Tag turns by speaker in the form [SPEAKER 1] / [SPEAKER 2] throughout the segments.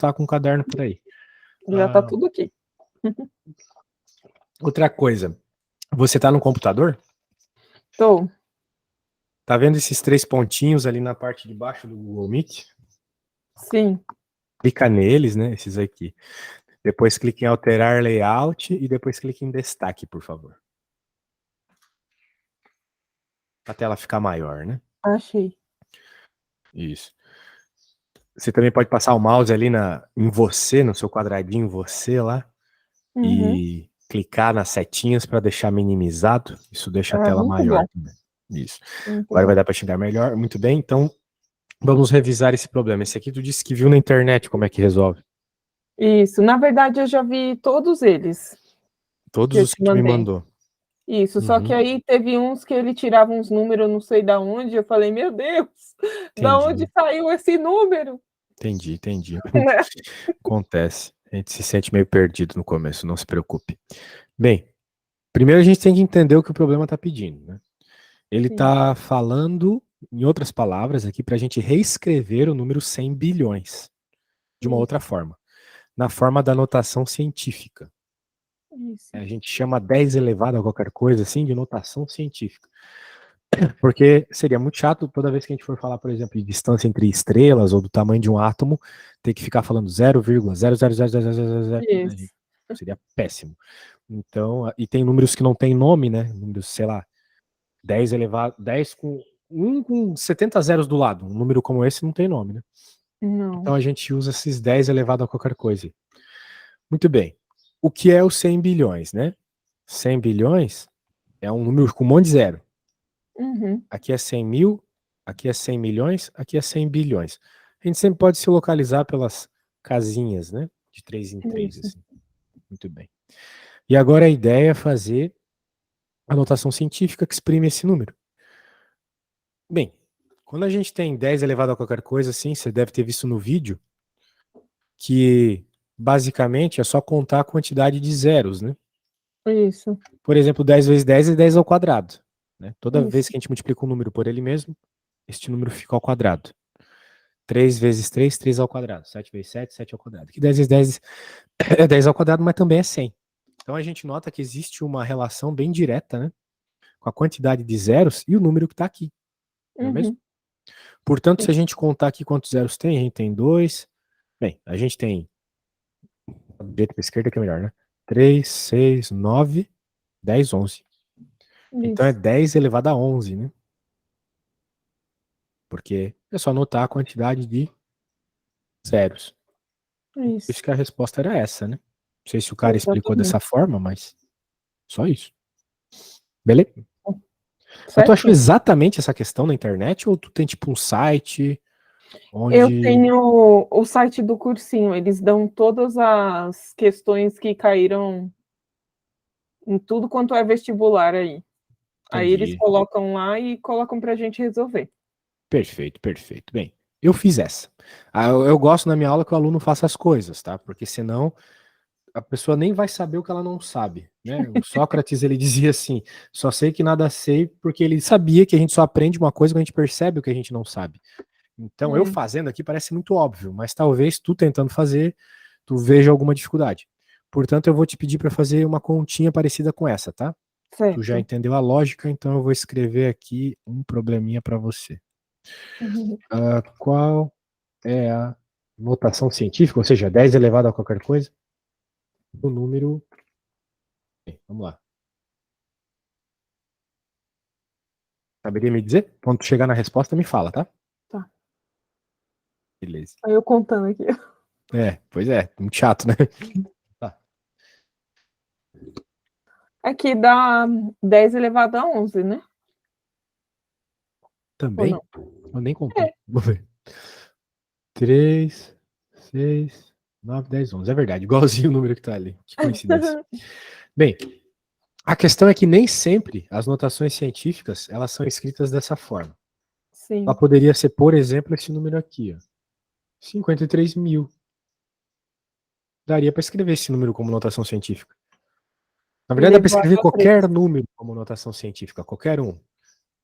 [SPEAKER 1] tá com um caderno por aí.
[SPEAKER 2] Já tá tudo aqui.
[SPEAKER 1] Outra coisa, você tá no computador?
[SPEAKER 2] Tô.
[SPEAKER 1] Tá vendo esses 3 pontinhos ali na parte de baixo do Google Meet?
[SPEAKER 2] Sim.
[SPEAKER 1] Clica neles, né? Esses aqui. Depois clique em alterar layout e depois clique em destaque, por favor. A tela ficar maior, né?
[SPEAKER 2] Achei.
[SPEAKER 1] Isso. Você também pode passar o mouse ali em você, no seu quadradinho você lá, e clicar nas setinhas para deixar minimizado. Isso deixa a tela
[SPEAKER 2] Muito
[SPEAKER 1] maior
[SPEAKER 2] bom.
[SPEAKER 1] também. Isso.
[SPEAKER 2] Muito
[SPEAKER 1] Agora
[SPEAKER 2] bom.
[SPEAKER 1] vai dar para enxergar melhor. Muito bem, então vamos revisar esse problema. Esse aqui tu disse que viu na internet como é que resolve.
[SPEAKER 2] Isso. Na verdade, eu já vi todos eles
[SPEAKER 1] Todos
[SPEAKER 2] que eu
[SPEAKER 1] os
[SPEAKER 2] te
[SPEAKER 1] que tu me
[SPEAKER 2] mandei.
[SPEAKER 1] mandou.
[SPEAKER 2] Isso. Só que aí teve uns que ele tirava uns números, não sei da onde. Eu falei, meu Deus, da onde
[SPEAKER 1] Entendi.
[SPEAKER 2] saiu esse número?
[SPEAKER 1] Entendi.
[SPEAKER 2] Né?
[SPEAKER 1] Acontece. A gente se sente meio perdido no começo, não se preocupe. Bem, primeiro a gente tem que entender o que o problema está pedindo, né? Ele
[SPEAKER 2] Sim.
[SPEAKER 1] está falando, em outras palavras, aqui para a gente reescrever o número 100 bilhões de uma outra forma, na forma da notação científica.
[SPEAKER 2] Isso.
[SPEAKER 1] A gente chama 10 elevado a qualquer coisa assim de notação científica. Porque seria muito chato toda vez que a gente for falar, por exemplo, de distância entre estrelas ou do tamanho de um átomo, ter que ficar falando 0,0000000.
[SPEAKER 2] Isso.
[SPEAKER 1] Seria péssimo. Então, e tem números que não tem nome, né? Números, sei lá, 10 elevado, 10 com 70 zeros do lado. Um número como esse não tem nome, né?
[SPEAKER 2] Não.
[SPEAKER 1] Então a gente usa esses 10 elevado a qualquer coisa. Muito bem. O que é os 100 bilhões, né? 100 bilhões é um número com um monte de zero. Aqui é 100 mil, aqui é 100 milhões, aqui é 100 bilhões. A gente sempre pode se localizar pelas casinhas, né? De 3 em 3,
[SPEAKER 2] Isso.
[SPEAKER 1] assim. Muito bem. E agora a ideia é fazer a notação científica que exprime esse número. Bem, quando a gente tem 10 elevado a qualquer coisa, assim, você deve ter visto no vídeo, que basicamente é só contar a quantidade de zeros, né?
[SPEAKER 2] Isso.
[SPEAKER 1] Por exemplo, 10 vezes 10 é 10 ao quadrado. Né? Toda vez
[SPEAKER 2] Isso.
[SPEAKER 1] que a gente multiplica um número por ele mesmo, este número fica ao quadrado. 3 vezes 3, 3 ao quadrado. 7 vezes 7, 7 ao quadrado. Aqui 10 vezes 10 é 10 ao quadrado, mas também é 100. Então a gente nota que existe uma relação bem direta, né? Com a quantidade de zeros e o número que está aqui. Não é mesmo? Portanto, se a gente contar aqui quantos zeros tem, a gente tem 2. Bem, a gente tem. Da direita para a esquerda que é melhor, né? 3, 6, 9, 10, 11. Então é 10 elevado a 11, né? Porque é só notar a quantidade de zeros. Por isso que a resposta era essa, né? Não sei se o cara explicou dessa forma, mas só isso. Beleza? Mas tu achou exatamente essa questão na internet ou tu tem tipo um site onde...
[SPEAKER 2] Eu tenho o site do cursinho, eles dão todas as questões que caíram em tudo quanto é vestibular aí.
[SPEAKER 1] Entendi.
[SPEAKER 2] Aí eles colocam lá e colocam pra gente resolver.
[SPEAKER 1] Perfeito. Bem, eu fiz essa. Eu gosto na minha aula que o aluno faça as coisas, tá? Porque senão a pessoa nem vai saber o que ela não sabe, né? O Sócrates, ele dizia assim, só sei que nada sei, porque ele sabia que a gente só aprende uma coisa quando a gente percebe o que a gente não sabe. Então, eu fazendo aqui parece muito óbvio, mas talvez tu tentando fazer, tu veja alguma dificuldade. Portanto, eu vou te pedir para fazer uma continha parecida com essa, tá?
[SPEAKER 2] Certo.
[SPEAKER 1] Tu já entendeu a lógica, então eu vou escrever aqui um probleminha para você. Qual é a notação científica, ou seja, 10 elevado a qualquer coisa, o número... Vamos lá. Saberia me dizer? Quando tu chegar na resposta, me fala, tá?
[SPEAKER 2] Tá.
[SPEAKER 1] Beleza.
[SPEAKER 2] Aí eu contando aqui.
[SPEAKER 1] Pois é, muito chato, né? Tá.
[SPEAKER 2] Aqui dá 10 elevado a 11, né?
[SPEAKER 1] Também? Eu nem contei. Vou ver. 3, 6, 9, 10, 11. É verdade, igualzinho o número que tá ali. Que coincidência. Bem, a questão é que nem sempre as notações científicas elas são escritas dessa forma.
[SPEAKER 2] Sim.
[SPEAKER 1] Ela poderia ser, por exemplo, esse número aqui, ó. 53 mil. Daria para escrever esse número como notação científica. Na verdade, dá para escrever qualquer número como notação científica, qualquer um.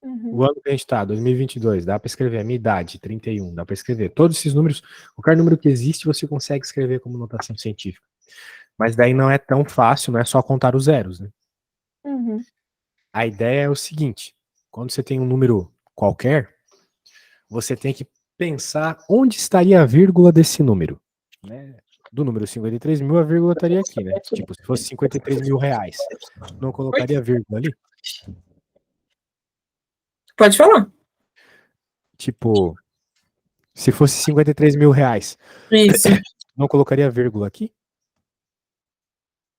[SPEAKER 2] Uhum.
[SPEAKER 1] O ano que a gente está, 2022, dá para escrever. A minha idade, 31, dá para escrever. Todos esses números, qualquer número que existe, você consegue escrever como notação científica. Mas daí não é tão fácil, não é só contar os zeros, né?
[SPEAKER 2] Uhum.
[SPEAKER 1] A ideia é o seguinte: quando você tem um número qualquer, você tem que pensar onde estaria a vírgula desse número. Né? Do número 53 mil, a vírgula estaria aqui, né? Tipo, se fosse 53 mil reais, não
[SPEAKER 2] Oi?
[SPEAKER 1] colocaria vírgula ali?
[SPEAKER 2] Pode falar.
[SPEAKER 1] Tipo, se fosse 53 mil reais,
[SPEAKER 2] Isso,
[SPEAKER 1] não colocaria vírgula aqui?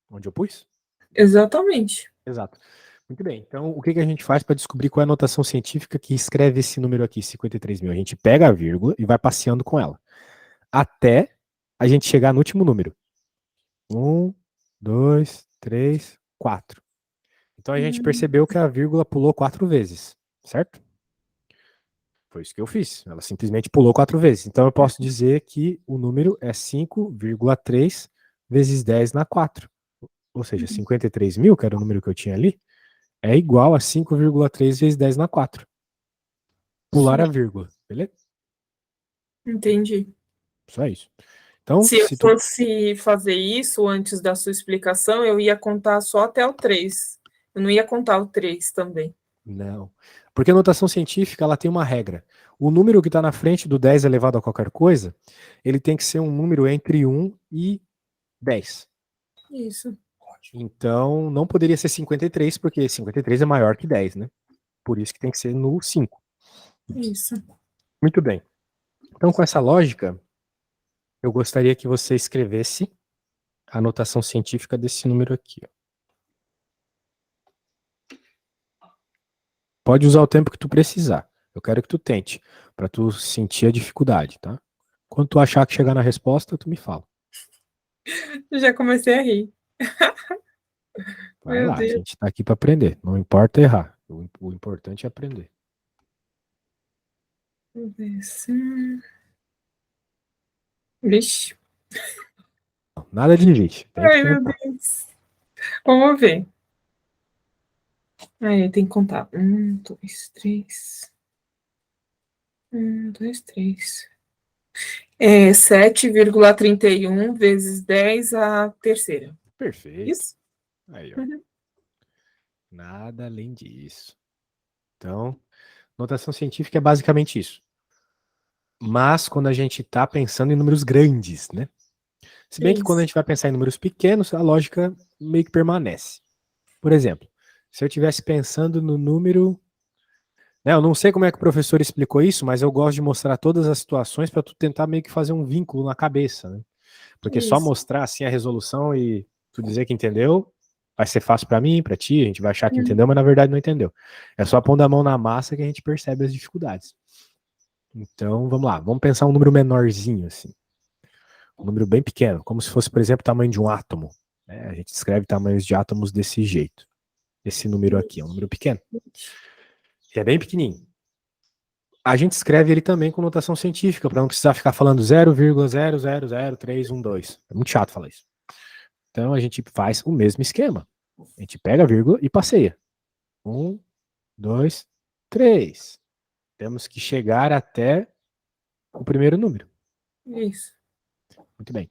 [SPEAKER 1] Onde eu pus?
[SPEAKER 2] exatamente.
[SPEAKER 1] Exato. Muito bem. Então, o que que a gente faz para descobrir qual é a notação científica que escreve esse número aqui, 53 mil? A gente pega a vírgula e vai passeando com ela, até a gente chegar no último número. 1, 2, 3, 4. Então, a gente
[SPEAKER 2] Hum,
[SPEAKER 1] percebeu que a vírgula pulou 4 vezes, certo? Foi isso que eu fiz. Ela simplesmente pulou 4 vezes. Então, eu posso dizer que o número é 5,3 vezes 10 na 4. Ou seja, 53 mil, que era o número que eu tinha ali, é igual a 5,3 vezes 10 na 4. Pular a vírgula, beleza?
[SPEAKER 2] entendi.
[SPEAKER 1] Só isso. Então,
[SPEAKER 2] Se eu
[SPEAKER 1] se tu.
[SPEAKER 2] fosse fazer isso antes da sua explicação, eu ia contar só até o 3. Eu não ia contar o 3 também.
[SPEAKER 1] Não. Porque a notação científica, ela tem uma regra. O número que está na frente do 10 elevado a qualquer coisa, ele tem que ser um número entre 1 e 10.
[SPEAKER 2] Isso,
[SPEAKER 1] Então, não poderia ser 53, porque 53 é maior que 10, né? Por isso que tem que ser no 5.
[SPEAKER 2] isso.
[SPEAKER 1] Muito bem. Então, com essa lógica, eu gostaria que você escrevesse a notação científica desse número aqui. Ó. Pode usar o tempo que tu precisar. Eu quero que tu tente, para tu sentir a dificuldade, tá? Quando tu achar que chegar na resposta, tu me fala.
[SPEAKER 2] Já comecei a rir.
[SPEAKER 1] Vai
[SPEAKER 2] Meu
[SPEAKER 1] lá, a
[SPEAKER 2] Deus.
[SPEAKER 1] gente tá aqui para aprender. Não importa errar. O importante é aprender.
[SPEAKER 2] Deixa eu ver assim. Vixe.
[SPEAKER 1] Não, nada de vixe. Tem que
[SPEAKER 2] Ai, meu
[SPEAKER 1] tentar.
[SPEAKER 2] Deus. Vamos ver. Aí, tem que contar. 1, 2, 3. É 7,31 vezes 10 a terceira.
[SPEAKER 1] Perfeito.
[SPEAKER 2] Isso?
[SPEAKER 1] Aí, ó.
[SPEAKER 2] Uhum.
[SPEAKER 1] Nada além disso. Então, notação científica é basicamente isso. Mas quando a gente está pensando em números grandes, né? Se bem que quando a
[SPEAKER 2] Isso.
[SPEAKER 1] gente vai pensar em números pequenos, a lógica meio que permanece. Por exemplo, se eu estivesse pensando no número. Né, eu não sei como é que o professor explicou isso, mas eu gosto de mostrar todas as situações para tu tentar meio que fazer um vínculo na cabeça, né? Porque só
[SPEAKER 2] Isso.
[SPEAKER 1] mostrar assim a resolução e tu dizer que entendeu, vai ser fácil para mim, para ti, a gente vai achar que
[SPEAKER 2] Uhum.
[SPEAKER 1] entendeu, mas na verdade não entendeu. É só pondo a mão na massa que a gente percebe as dificuldades. Então, vamos lá, vamos pensar um número menorzinho assim. Um número bem pequeno, como se fosse, por exemplo, o tamanho de um átomo. Né? A gente escreve tamanhos de átomos desse jeito. Esse número aqui é um número pequeno, que é bem pequenininho. A gente escreve ele também com notação científica, para não precisar ficar falando 0,0003112. É muito chato falar isso. Então a gente faz o mesmo esquema. A gente pega a vírgula e passeia. 1, 2, 3. Temos que chegar até o primeiro número.
[SPEAKER 2] Isso.
[SPEAKER 1] Muito bem.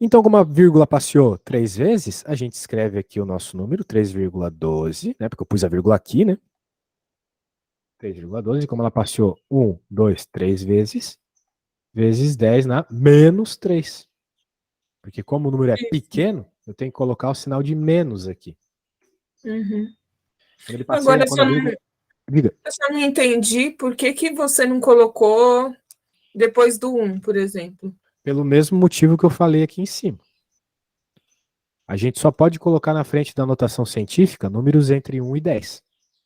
[SPEAKER 1] Então, como a vírgula passeou 3 vezes, a gente escreve aqui o nosso número, 3,12, né? Porque eu pus a vírgula aqui, né? 3,12, como ela passeou 1, 2, 3 vezes 10 na menos 3. Porque como o número é
[SPEAKER 2] Isso.
[SPEAKER 1] pequeno, eu tenho que colocar o sinal de menos aqui.
[SPEAKER 2] Uhum.
[SPEAKER 1] Quando ele passeia,
[SPEAKER 2] Agora,
[SPEAKER 1] quando a vírgula. Diga.
[SPEAKER 2] eu só não entendi por que que você não colocou depois do 1, por exemplo.
[SPEAKER 1] Pelo mesmo motivo que eu falei aqui em cima. A gente só pode colocar na frente da notação científica números entre 1 e 10.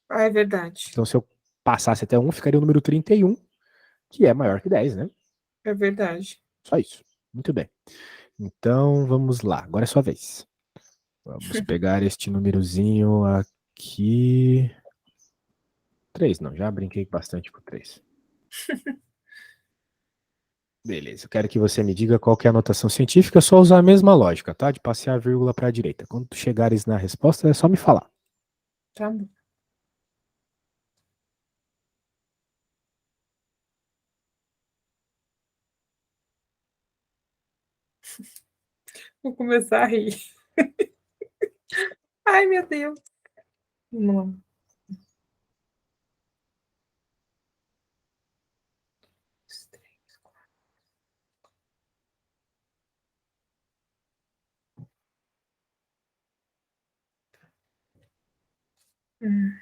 [SPEAKER 2] Ah, é verdade.
[SPEAKER 1] Então, se eu passasse até 1, ficaria o número 31, que é maior que 10, né?
[SPEAKER 2] É verdade.
[SPEAKER 1] Só isso. Muito bem. Então, vamos lá. Agora é sua vez. Vamos pegar este númerozinho aqui. 3, não. Já brinquei bastante com 3. Beleza, eu quero que você me diga qual que é a notação científica, é só usar a mesma lógica, tá? De passear a vírgula para a direita. Quando tu chegares na resposta, é só me falar.
[SPEAKER 2] Tá bom. Vou começar a rir. Ai, meu Deus. Vamos lá. Hum.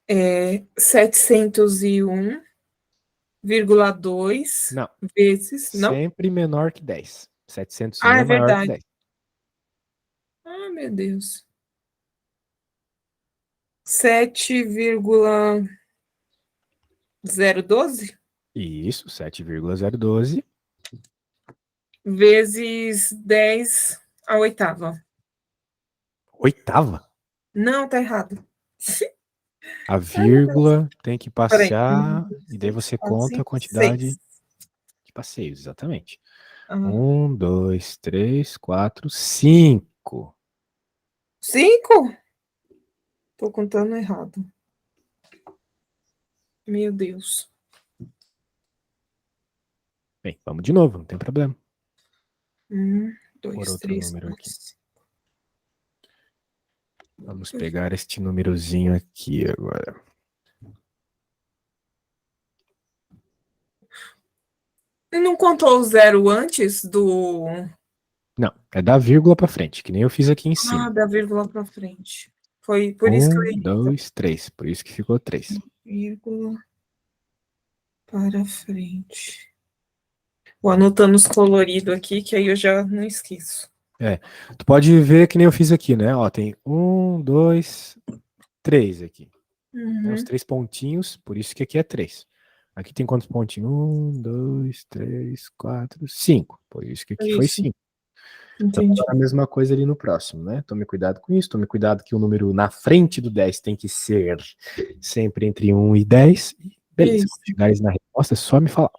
[SPEAKER 2] É 701,2
[SPEAKER 1] Não,
[SPEAKER 2] vezes. Não?
[SPEAKER 1] sempre menor que 10. 701
[SPEAKER 2] Ah,
[SPEAKER 1] é
[SPEAKER 2] é
[SPEAKER 1] maior que
[SPEAKER 2] verdade.
[SPEAKER 1] 10.
[SPEAKER 2] Ah, meu Deus. 7,012
[SPEAKER 1] Isso, 7,012.
[SPEAKER 2] vezes 10 à oitava.
[SPEAKER 1] Oitava.
[SPEAKER 2] Não, tá errado.
[SPEAKER 1] A
[SPEAKER 2] Ai, meu Deus.
[SPEAKER 1] vírgula tem que
[SPEAKER 2] Peraí.
[SPEAKER 1] passar,
[SPEAKER 2] 2,
[SPEAKER 1] e daí
[SPEAKER 2] 3,
[SPEAKER 1] você
[SPEAKER 2] 4,
[SPEAKER 1] conta a
[SPEAKER 2] 5,
[SPEAKER 1] quantidade
[SPEAKER 2] 6.
[SPEAKER 1] de passeios, exatamente.
[SPEAKER 2] Ah,
[SPEAKER 1] 1, 2, 3, 4, 5.
[SPEAKER 2] 5? Tô contando errado. Meu Deus.
[SPEAKER 1] Bem, vamos de novo, não tem problema.
[SPEAKER 2] 1,
[SPEAKER 1] Por
[SPEAKER 2] 2,
[SPEAKER 1] outro
[SPEAKER 2] 3,
[SPEAKER 1] número
[SPEAKER 2] 4,
[SPEAKER 1] aqui.
[SPEAKER 2] 5.
[SPEAKER 1] Vamos pegar este númerozinho aqui agora.
[SPEAKER 2] E não contou o zero antes do.
[SPEAKER 1] Não, é da vírgula para frente, que nem eu fiz aqui em
[SPEAKER 2] Ah,
[SPEAKER 1] cima.
[SPEAKER 2] da vírgula para frente. Foi por isso que eu
[SPEAKER 1] 1,
[SPEAKER 2] errei.
[SPEAKER 1] 2, 3. Por isso que ficou 3.
[SPEAKER 2] Vírgula para frente. Vou anotando os coloridos aqui, que aí eu já não esqueço.
[SPEAKER 1] É, tu pode ver que nem eu fiz aqui, né? Ó, tem 1, 2, 3 aqui. Né? Os
[SPEAKER 2] Uhum.
[SPEAKER 1] 3 pontinhos, por isso que aqui é 3. Aqui tem quantos pontinhos? 1, 2, 3, 4, 5. Por isso que aqui foi
[SPEAKER 2] Isso,
[SPEAKER 1] 5. Então,
[SPEAKER 2] entendi.
[SPEAKER 1] agora a mesma coisa ali no próximo, né? Tome cuidado com isso, tome cuidado que o número na frente do 10 tem que ser sempre entre 1 e 10. Beleza, quando
[SPEAKER 2] Isso.
[SPEAKER 1] chegares na resposta, é só me falar.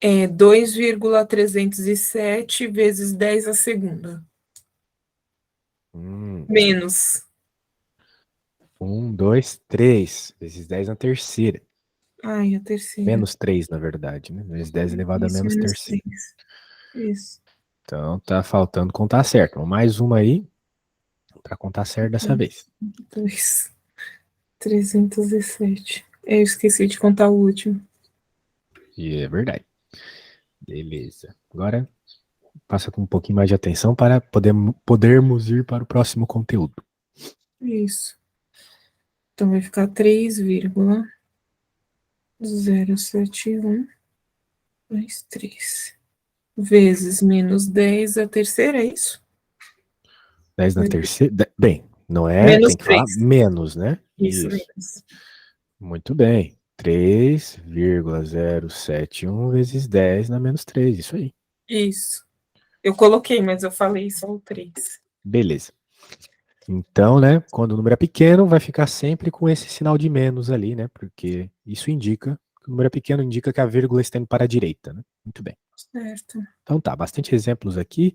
[SPEAKER 2] É 2,307 vezes 10 à segunda.
[SPEAKER 1] Hum,
[SPEAKER 2] Menos.
[SPEAKER 1] 1, 2, 3. Vezes 10 na terceira.
[SPEAKER 2] Ai, a terceira.
[SPEAKER 1] Menos 3, na verdade, né? Vezes 10 elevado a
[SPEAKER 2] Isso,
[SPEAKER 1] menos
[SPEAKER 2] menos
[SPEAKER 1] terceira.
[SPEAKER 2] 3. Isso.
[SPEAKER 1] Então, tá faltando contar certo. Mais uma aí, para contar certo dessa vez.
[SPEAKER 2] 2, 307. Eu esqueci de contar o último.
[SPEAKER 1] E é verdade. Beleza. Agora, passa com um pouquinho mais de atenção para podermos ir para o próximo conteúdo.
[SPEAKER 2] Isso. Então vai ficar 3,071 mais 3 vezes menos 10 a terceira, é isso?
[SPEAKER 1] 10 na terceira. Bem, não é,
[SPEAKER 2] Menos
[SPEAKER 1] tem que falar
[SPEAKER 2] 3.
[SPEAKER 1] menos, né?
[SPEAKER 2] Isso,
[SPEAKER 1] Isso.
[SPEAKER 2] menos.
[SPEAKER 1] Muito bem. 3,071 vezes 10 na menos 3. Isso aí.
[SPEAKER 2] Isso. Eu coloquei, mas eu falei só o 3.
[SPEAKER 1] Beleza. Então, né, quando o número é pequeno, vai ficar sempre com esse sinal de menos ali, né? Porque isso indica que o número é pequeno, indica que a vírgula está indo para a direita, né? Muito bem.
[SPEAKER 2] Certo.
[SPEAKER 1] Então tá, bastante exemplos aqui.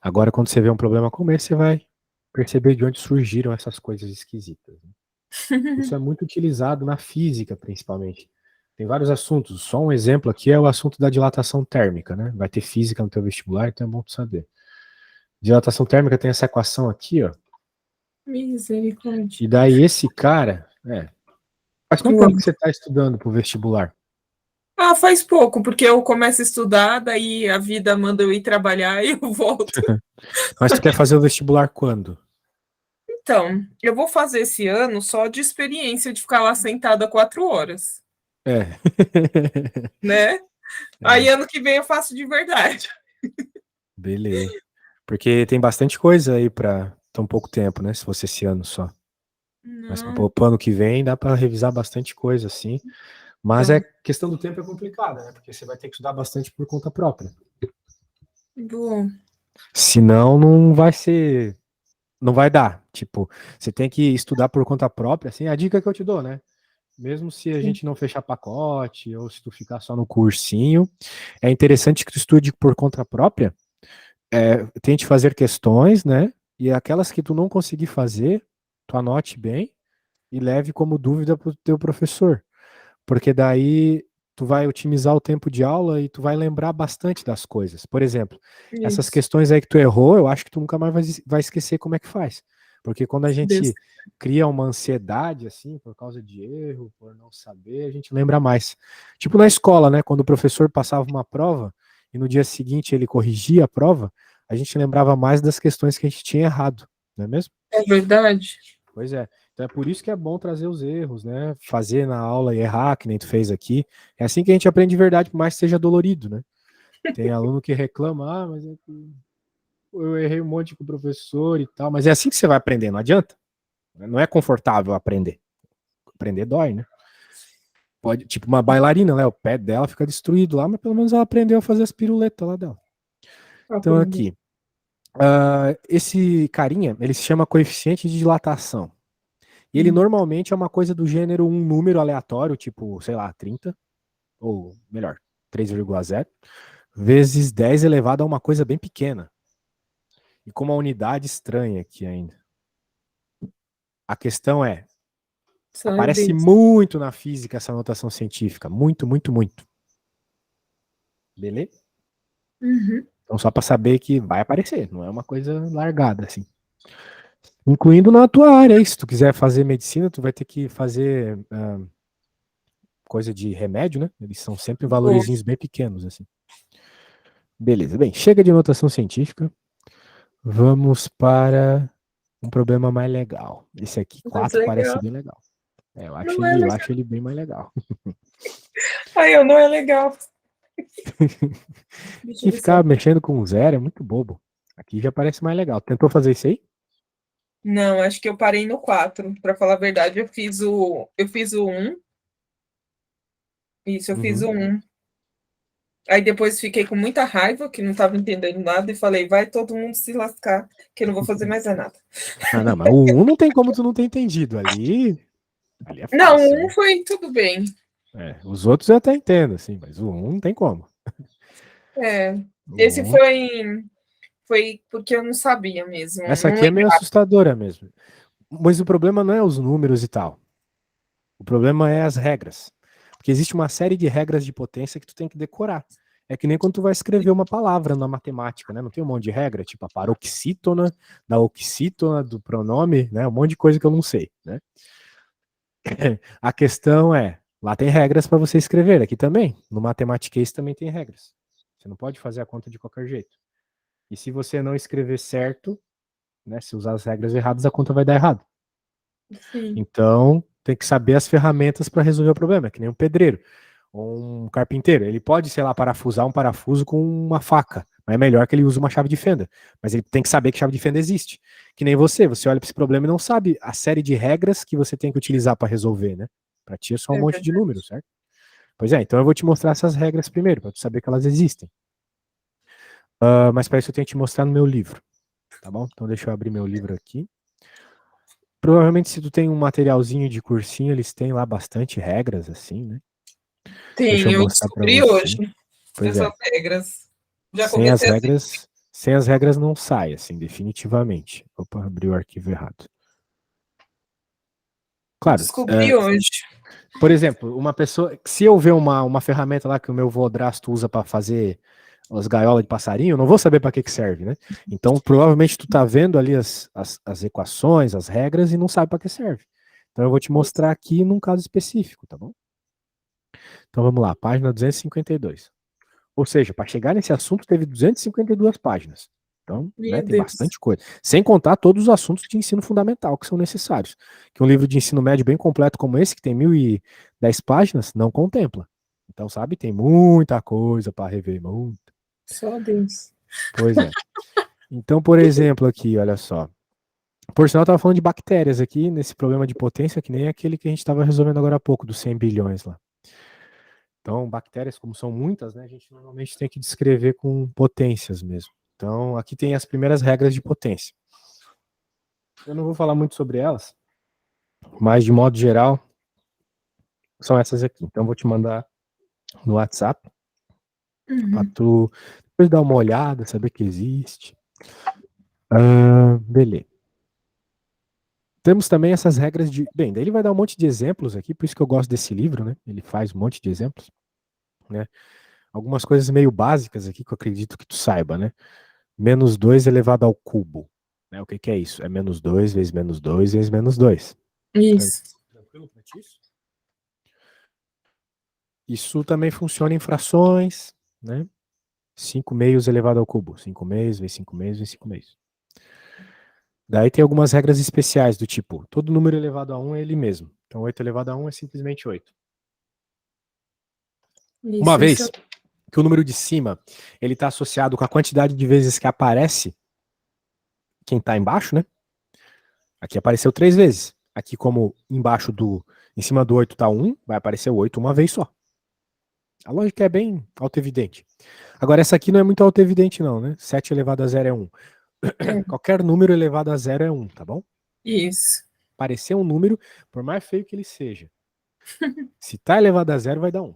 [SPEAKER 1] Agora, quando você vê um problema como esse, você vai perceber de onde surgiram essas coisas esquisitas, né? Isso é muito utilizado na física, principalmente. Tem vários assuntos. Só um exemplo aqui é o assunto da dilatação térmica, né? Vai ter física no teu vestibular, então é bom tu saber. Dilatação térmica tem essa equação aqui, ó.
[SPEAKER 2] Misericórdia.
[SPEAKER 1] E daí esse cara, faz quanto tempo
[SPEAKER 2] Uau.
[SPEAKER 1] que você está estudando para o vestibular?
[SPEAKER 2] Ah, faz pouco, porque eu começo a estudar, daí a vida manda eu ir trabalhar e eu volto.
[SPEAKER 1] Mas tu quer fazer o vestibular quando?
[SPEAKER 2] Então, eu vou fazer esse ano só de experiência de ficar lá sentada 4 horas,
[SPEAKER 1] É.
[SPEAKER 2] né? Aí
[SPEAKER 1] É,
[SPEAKER 2] ano que vem eu faço de verdade.
[SPEAKER 1] beleza. Porque tem bastante coisa aí para tão pouco tempo, né? Se fosse esse ano só. Mas
[SPEAKER 2] Não,
[SPEAKER 1] pro ano que vem dá para revisar bastante coisa, assim. Mas é
[SPEAKER 2] tá.
[SPEAKER 1] questão do tempo é complicada, né? Porque você vai ter que estudar bastante por conta própria.
[SPEAKER 2] Vou.
[SPEAKER 1] Senão não vai ser. não vai dar. Tipo, você tem que estudar por conta própria, assim, a dica que eu te dou, né? Mesmo se a
[SPEAKER 2] Sim.
[SPEAKER 1] gente não fechar pacote ou se tu ficar só no cursinho, é interessante que tu estude por conta própria, tente fazer questões, né? E aquelas que tu não conseguir fazer, tu anote bem e leve como dúvida para o teu professor, porque daí tu vai otimizar o tempo de aula e tu vai lembrar bastante das coisas. Por exemplo, essas
[SPEAKER 2] Isso.
[SPEAKER 1] questões aí que tu errou, eu acho que tu nunca mais vai esquecer como é que faz. Porque quando a
[SPEAKER 2] Se Deus.
[SPEAKER 1] gente cria uma ansiedade, assim, por causa de erro, por não saber, a gente lembra mais. Tipo na escola, né? Quando o professor passava uma prova e no dia seguinte ele corrigia a prova, a gente lembrava mais das questões que a gente tinha errado, não é mesmo?
[SPEAKER 2] É verdade?
[SPEAKER 1] Pois é. Então é por isso que é bom trazer os erros, né? Fazer na aula e errar, que nem tu fez aqui. É assim que a gente aprende de verdade, por mais que seja dolorido, né? Tem aluno que reclama, mas é que eu errei um monte com o professor e tal. Mas é assim que você vai aprender, não adianta. Não é confortável aprender. Aprender dói, né? Pode, tipo, uma bailarina, né? O pé dela fica destruído lá, mas pelo menos ela aprendeu a fazer as piruletas lá dela. Então
[SPEAKER 2] Aprendi.
[SPEAKER 1] aqui, esse carinha, ele se chama coeficiente de dilatação. E ele
[SPEAKER 2] Hum.
[SPEAKER 1] normalmente é uma coisa do gênero um número aleatório, tipo, sei lá, 30, ou melhor, 3,0, vezes 10 elevado a uma coisa bem pequena. E com uma unidade estranha aqui ainda. A questão é,
[SPEAKER 2] Sai
[SPEAKER 1] aparece
[SPEAKER 2] disso.
[SPEAKER 1] muito na física essa notação científica. Muito, muito, muito. Beleza?
[SPEAKER 2] Uhum.
[SPEAKER 1] Então só para saber que vai aparecer, não é uma coisa largada assim. Incluindo na tua área, aí, se tu quiser fazer medicina, tu vai ter que fazer coisa de remédio, né? Eles são sempre
[SPEAKER 2] Vou.
[SPEAKER 1] valorizinhos bem pequenos, assim. Beleza, bem, chega de notação científica. Vamos para um problema mais legal. Esse aqui,
[SPEAKER 2] Mas
[SPEAKER 1] 4 parece
[SPEAKER 2] legal.
[SPEAKER 1] bem legal.
[SPEAKER 2] Não é
[SPEAKER 1] Eu
[SPEAKER 2] legal.
[SPEAKER 1] acho ele bem mais legal.
[SPEAKER 2] Ai, eu não é legal. Deixa eu
[SPEAKER 1] Que
[SPEAKER 2] ver se eu...
[SPEAKER 1] ficar mexendo com zero é muito bobo. Aqui já parece mais legal. Tentou fazer isso aí?
[SPEAKER 2] Não, acho que eu parei no 4. Para falar a verdade, eu fiz o 1. Isso, eu fiz
[SPEAKER 1] Uhum.
[SPEAKER 2] o 1. Aí depois fiquei com muita raiva, que não estava entendendo nada, e falei, vai todo mundo se lascar, que eu não vou fazer mais é nada.
[SPEAKER 1] Ah, não, mas o um não tem como tu não ter entendido. Ali é
[SPEAKER 2] Não,
[SPEAKER 1] fácil,
[SPEAKER 2] o 1
[SPEAKER 1] né?
[SPEAKER 2] foi tudo bem.
[SPEAKER 1] Os outros eu até entendo, assim, mas o um não tem como.
[SPEAKER 2] É, esse
[SPEAKER 1] O um,
[SPEAKER 2] foi porque eu não sabia mesmo,
[SPEAKER 1] essa
[SPEAKER 2] não
[SPEAKER 1] aqui é meio
[SPEAKER 2] lembrava.
[SPEAKER 1] assustadora mesmo. Mas o problema não é os números e tal. O problema é as regras. Porque existe uma série de regras de potência que tu tem que decorar. É que nem quando tu vai escrever uma palavra na matemática, né? Não tem um monte de regra, tipo a paroxítona, da oxítona, do pronome, né? Um monte de coisa que eu não sei, né? A questão é, lá tem regras para você escrever, aqui também. No Mathematics também tem regras. Você não pode fazer a conta de qualquer jeito. E se você não escrever certo, né? Se usar as regras erradas, a conta vai dar errado.
[SPEAKER 2] Sim,
[SPEAKER 1] Então, tem que saber as ferramentas para resolver o problema, é que nem um pedreiro ou um carpinteiro. Ele pode, sei lá, parafusar um parafuso com uma faca, mas é melhor que ele use uma chave de fenda. Mas ele tem que saber que chave de fenda existe. Que nem você olha para esse problema e não sabe a série de regras que você tem que utilizar para resolver, né? Para ti é só um
[SPEAKER 2] é
[SPEAKER 1] monte de
[SPEAKER 2] verdade.
[SPEAKER 1] números, certo? Pois é, então eu vou te mostrar essas regras primeiro, para tu saber que elas existem. Mas para isso eu tenho que te mostrar no meu livro, tá bom? Então deixa eu abrir meu livro aqui. Provavelmente, se tu tem um materialzinho de cursinho, eles têm lá bastante regras, assim, né? Deixa eu
[SPEAKER 2] Tem, eu
[SPEAKER 1] mostrar para
[SPEAKER 2] descobri
[SPEAKER 1] você.
[SPEAKER 2] hoje
[SPEAKER 1] Pois
[SPEAKER 2] essas
[SPEAKER 1] é,
[SPEAKER 2] regras. Já
[SPEAKER 1] sem as
[SPEAKER 2] comecei a
[SPEAKER 1] regras, sem as regras não sai, assim, definitivamente. Opa, abri o arquivo errado. Claro,
[SPEAKER 2] descobrir hoje.
[SPEAKER 1] por exemplo, uma pessoa, se eu ver uma ferramenta lá que o meu vodrasto usa para fazer as gaiolas de passarinho, eu não vou saber para que serve, né? Então, provavelmente tu tá vendo ali as equações, as regras e não sabe para que serve. Então, eu vou te mostrar aqui num caso específico, tá bom? Então vamos lá, página 252. Ou seja, para chegar nesse assunto teve 252 páginas. Então, né,
[SPEAKER 2] Meu
[SPEAKER 1] tem
[SPEAKER 2] Deus.
[SPEAKER 1] bastante coisa. Sem contar todos os assuntos de ensino fundamental que são necessários. Que um livro de ensino médio bem completo como esse, que tem 1.010 páginas, não contempla. Então, sabe, tem muita coisa para rever. Muito.
[SPEAKER 2] Só Deus.
[SPEAKER 1] Pois é. Então, por exemplo, aqui, olha só. Por sinal, eu estava falando de bactérias aqui, nesse problema de potência, que nem aquele que a gente estava resolvendo agora há pouco, dos 100 bilhões lá. Então, bactérias, como são muitas, né, a gente normalmente tem que descrever com potências mesmo. Então, aqui tem as primeiras regras de potência. Eu não vou falar muito sobre elas, mas de modo geral, são essas aqui. Então, eu vou te mandar no WhatsApp para tu depois dar uma olhada, saber que existe. Beleza. Temos também essas regras de. Bem, daí ele vai dar um monte de exemplos aqui, por isso que eu gosto desse livro, né? Ele faz um monte de exemplos, né? Algumas coisas meio básicas aqui que eu acredito que tu saiba, né? Menos 2 elevado ao cubo. Né? O que que é isso? É menos 2 vezes menos 2 vezes menos 2.
[SPEAKER 2] Isso.
[SPEAKER 1] Tranquilo pra ti isso? Isso também funciona em frações, né? 5 meios elevado ao cubo. 5 meios vezes 5 meios vezes 5 meios. Daí tem algumas regras especiais do tipo, todo número elevado a 1 é ele mesmo. Então 8 elevado a 1 é simplesmente 8. Uma
[SPEAKER 2] Isso.
[SPEAKER 1] vez que o número de cima ele está associado com a quantidade de vezes que aparece quem está embaixo, né? Aqui apareceu 3 vezes. Aqui, como embaixo em cima do 8 está 1, vai aparecer o 8 uma vez só. A lógica é bem autoevidente. Agora, essa aqui não é muito autoevidente, não, né? 7 elevado a 0 é 1.
[SPEAKER 2] É.
[SPEAKER 1] Qualquer número elevado a 0 é 1, tá bom?
[SPEAKER 2] Isso.
[SPEAKER 1] Aparecer um número, por mais feio que ele seja. Se está elevado a 0, vai dar 1.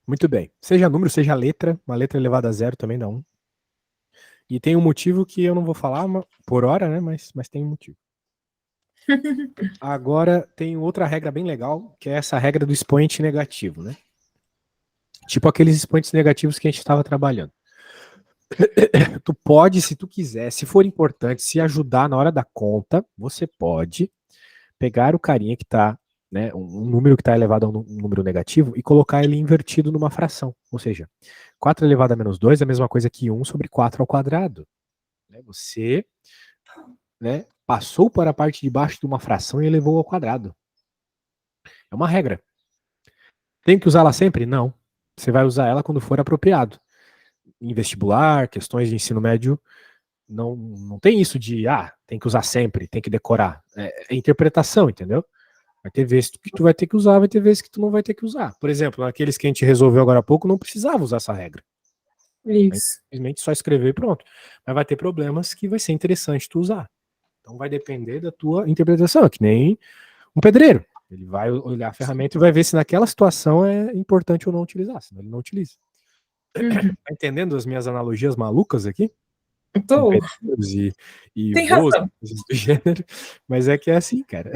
[SPEAKER 1] Muito bem. Seja número, seja letra. Uma letra elevada a 0 também dá 1. E tem um motivo que eu não vou falar por hora, né? Mas tem um motivo. Agora tem outra regra bem legal, que é essa regra do expoente negativo, né? Tipo aqueles expoentes negativos que a gente estava trabalhando. Tu pode, se tu quiser, se for importante, se ajudar na hora da conta, você pode pegar o carinha que está, né, um número que está elevado a um número negativo e colocar ele invertido numa fração. Ou seja, 4 elevado a menos 2 é a mesma coisa que 1 sobre 4 ao quadrado. Você, né, passou para a parte de baixo de uma fração e elevou ao quadrado. É uma regra. Tem que usá-la sempre? Não. Você vai usar ela quando for apropriado. Em vestibular, questões de ensino médio, não tem isso de, tem que usar sempre, tem que decorar. É interpretação, entendeu? Vai ter vezes que tu vai ter que usar, vai ter vezes que tu não vai ter que usar. Por exemplo, aqueles que a gente resolveu agora há pouco, não precisava usar essa regra.
[SPEAKER 2] Isso.
[SPEAKER 1] Simplesmente só escrever e pronto. Mas vai ter problemas que vai ser interessante tu usar. Então vai depender da tua interpretação, é que nem um pedreiro. Ele vai olhar a ferramenta e vai ver se naquela situação é importante ou não utilizar, senão ele não utiliza. Tá entendendo as minhas analogias malucas aqui? Com
[SPEAKER 2] Tô.
[SPEAKER 1] pedreiros e
[SPEAKER 2] Tem
[SPEAKER 1] voos,
[SPEAKER 2] razão.
[SPEAKER 1] coisas do gênero, mas é que é assim, cara.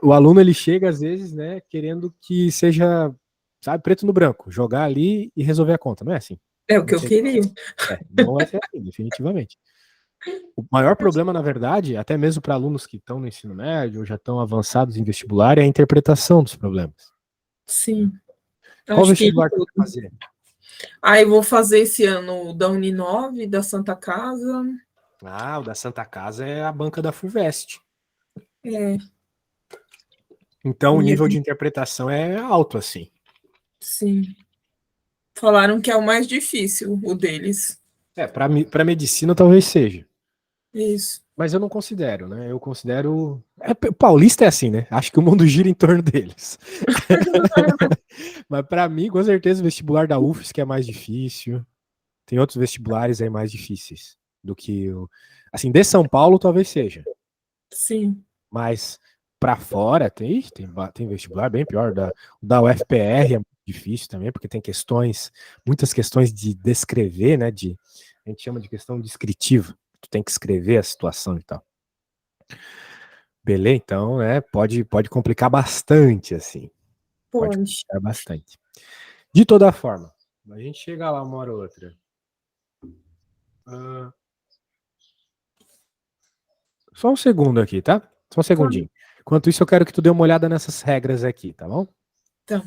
[SPEAKER 1] O aluno ele chega às vezes, né, querendo que seja, sabe, preto no branco, jogar ali e resolver a conta, não é assim.
[SPEAKER 2] É o que
[SPEAKER 1] Não
[SPEAKER 2] eu
[SPEAKER 1] sei,
[SPEAKER 2] queria.
[SPEAKER 1] não vai ser assim, definitivamente. O maior problema, na verdade, até mesmo para alunos que estão no ensino médio ou já estão avançados em vestibular, é a interpretação dos problemas.
[SPEAKER 2] Sim.
[SPEAKER 1] Qual
[SPEAKER 2] Acho que
[SPEAKER 1] vestibular tu vai fazer?
[SPEAKER 2] aí eu vou fazer esse ano o da Uninove, da Santa Casa.
[SPEAKER 1] O da Santa Casa é a banca da FUVEST.
[SPEAKER 2] É.
[SPEAKER 1] Então o
[SPEAKER 2] E
[SPEAKER 1] nível de interpretação é alto, assim.
[SPEAKER 2] sim. Falaram que é o mais difícil, o deles.
[SPEAKER 1] Para medicina talvez seja.
[SPEAKER 2] Isso.
[SPEAKER 1] Mas eu não considero, né? Eu considero. Paulista é assim, né? Acho que o mundo gira em torno deles. Mas para mim, com certeza, o vestibular da UFES que é mais difícil. Tem outros vestibulares aí mais difíceis do que o. Assim, de São Paulo talvez seja.
[SPEAKER 2] Sim.
[SPEAKER 1] Mas para fora tem vestibular bem pior. Da UFPR é muito difícil também, porque tem muitas questões de descrever, né? A gente chama de questão descritiva. Tu tem que escrever a situação e tal. Beleza, então, pode complicar bastante, assim. Pode
[SPEAKER 2] Pode.
[SPEAKER 1] complicar bastante. De toda forma, a gente chega lá uma hora ou outra. Só um segundo aqui, tá? Só um segundinho. Enquanto isso, eu quero que tu dê uma olhada nessas regras aqui, tá bom?
[SPEAKER 2] Então.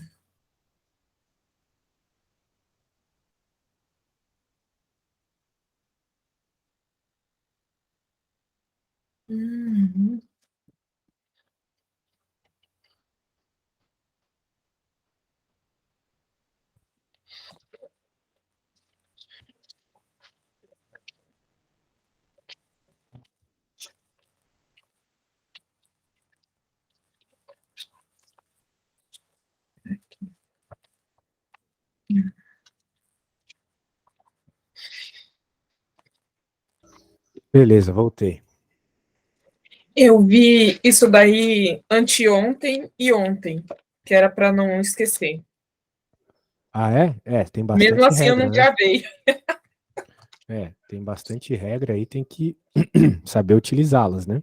[SPEAKER 2] Uhum.
[SPEAKER 1] Beleza, voltei.
[SPEAKER 2] Eu vi isso daí anteontem e ontem, que era para não esquecer.
[SPEAKER 1] Ah, é? É, tem
[SPEAKER 2] Mesmo
[SPEAKER 1] bastante
[SPEAKER 2] assim, eu não
[SPEAKER 1] regra, né?
[SPEAKER 2] gravei.
[SPEAKER 1] É, tem bastante regra aí, tem que saber utilizá-las, né?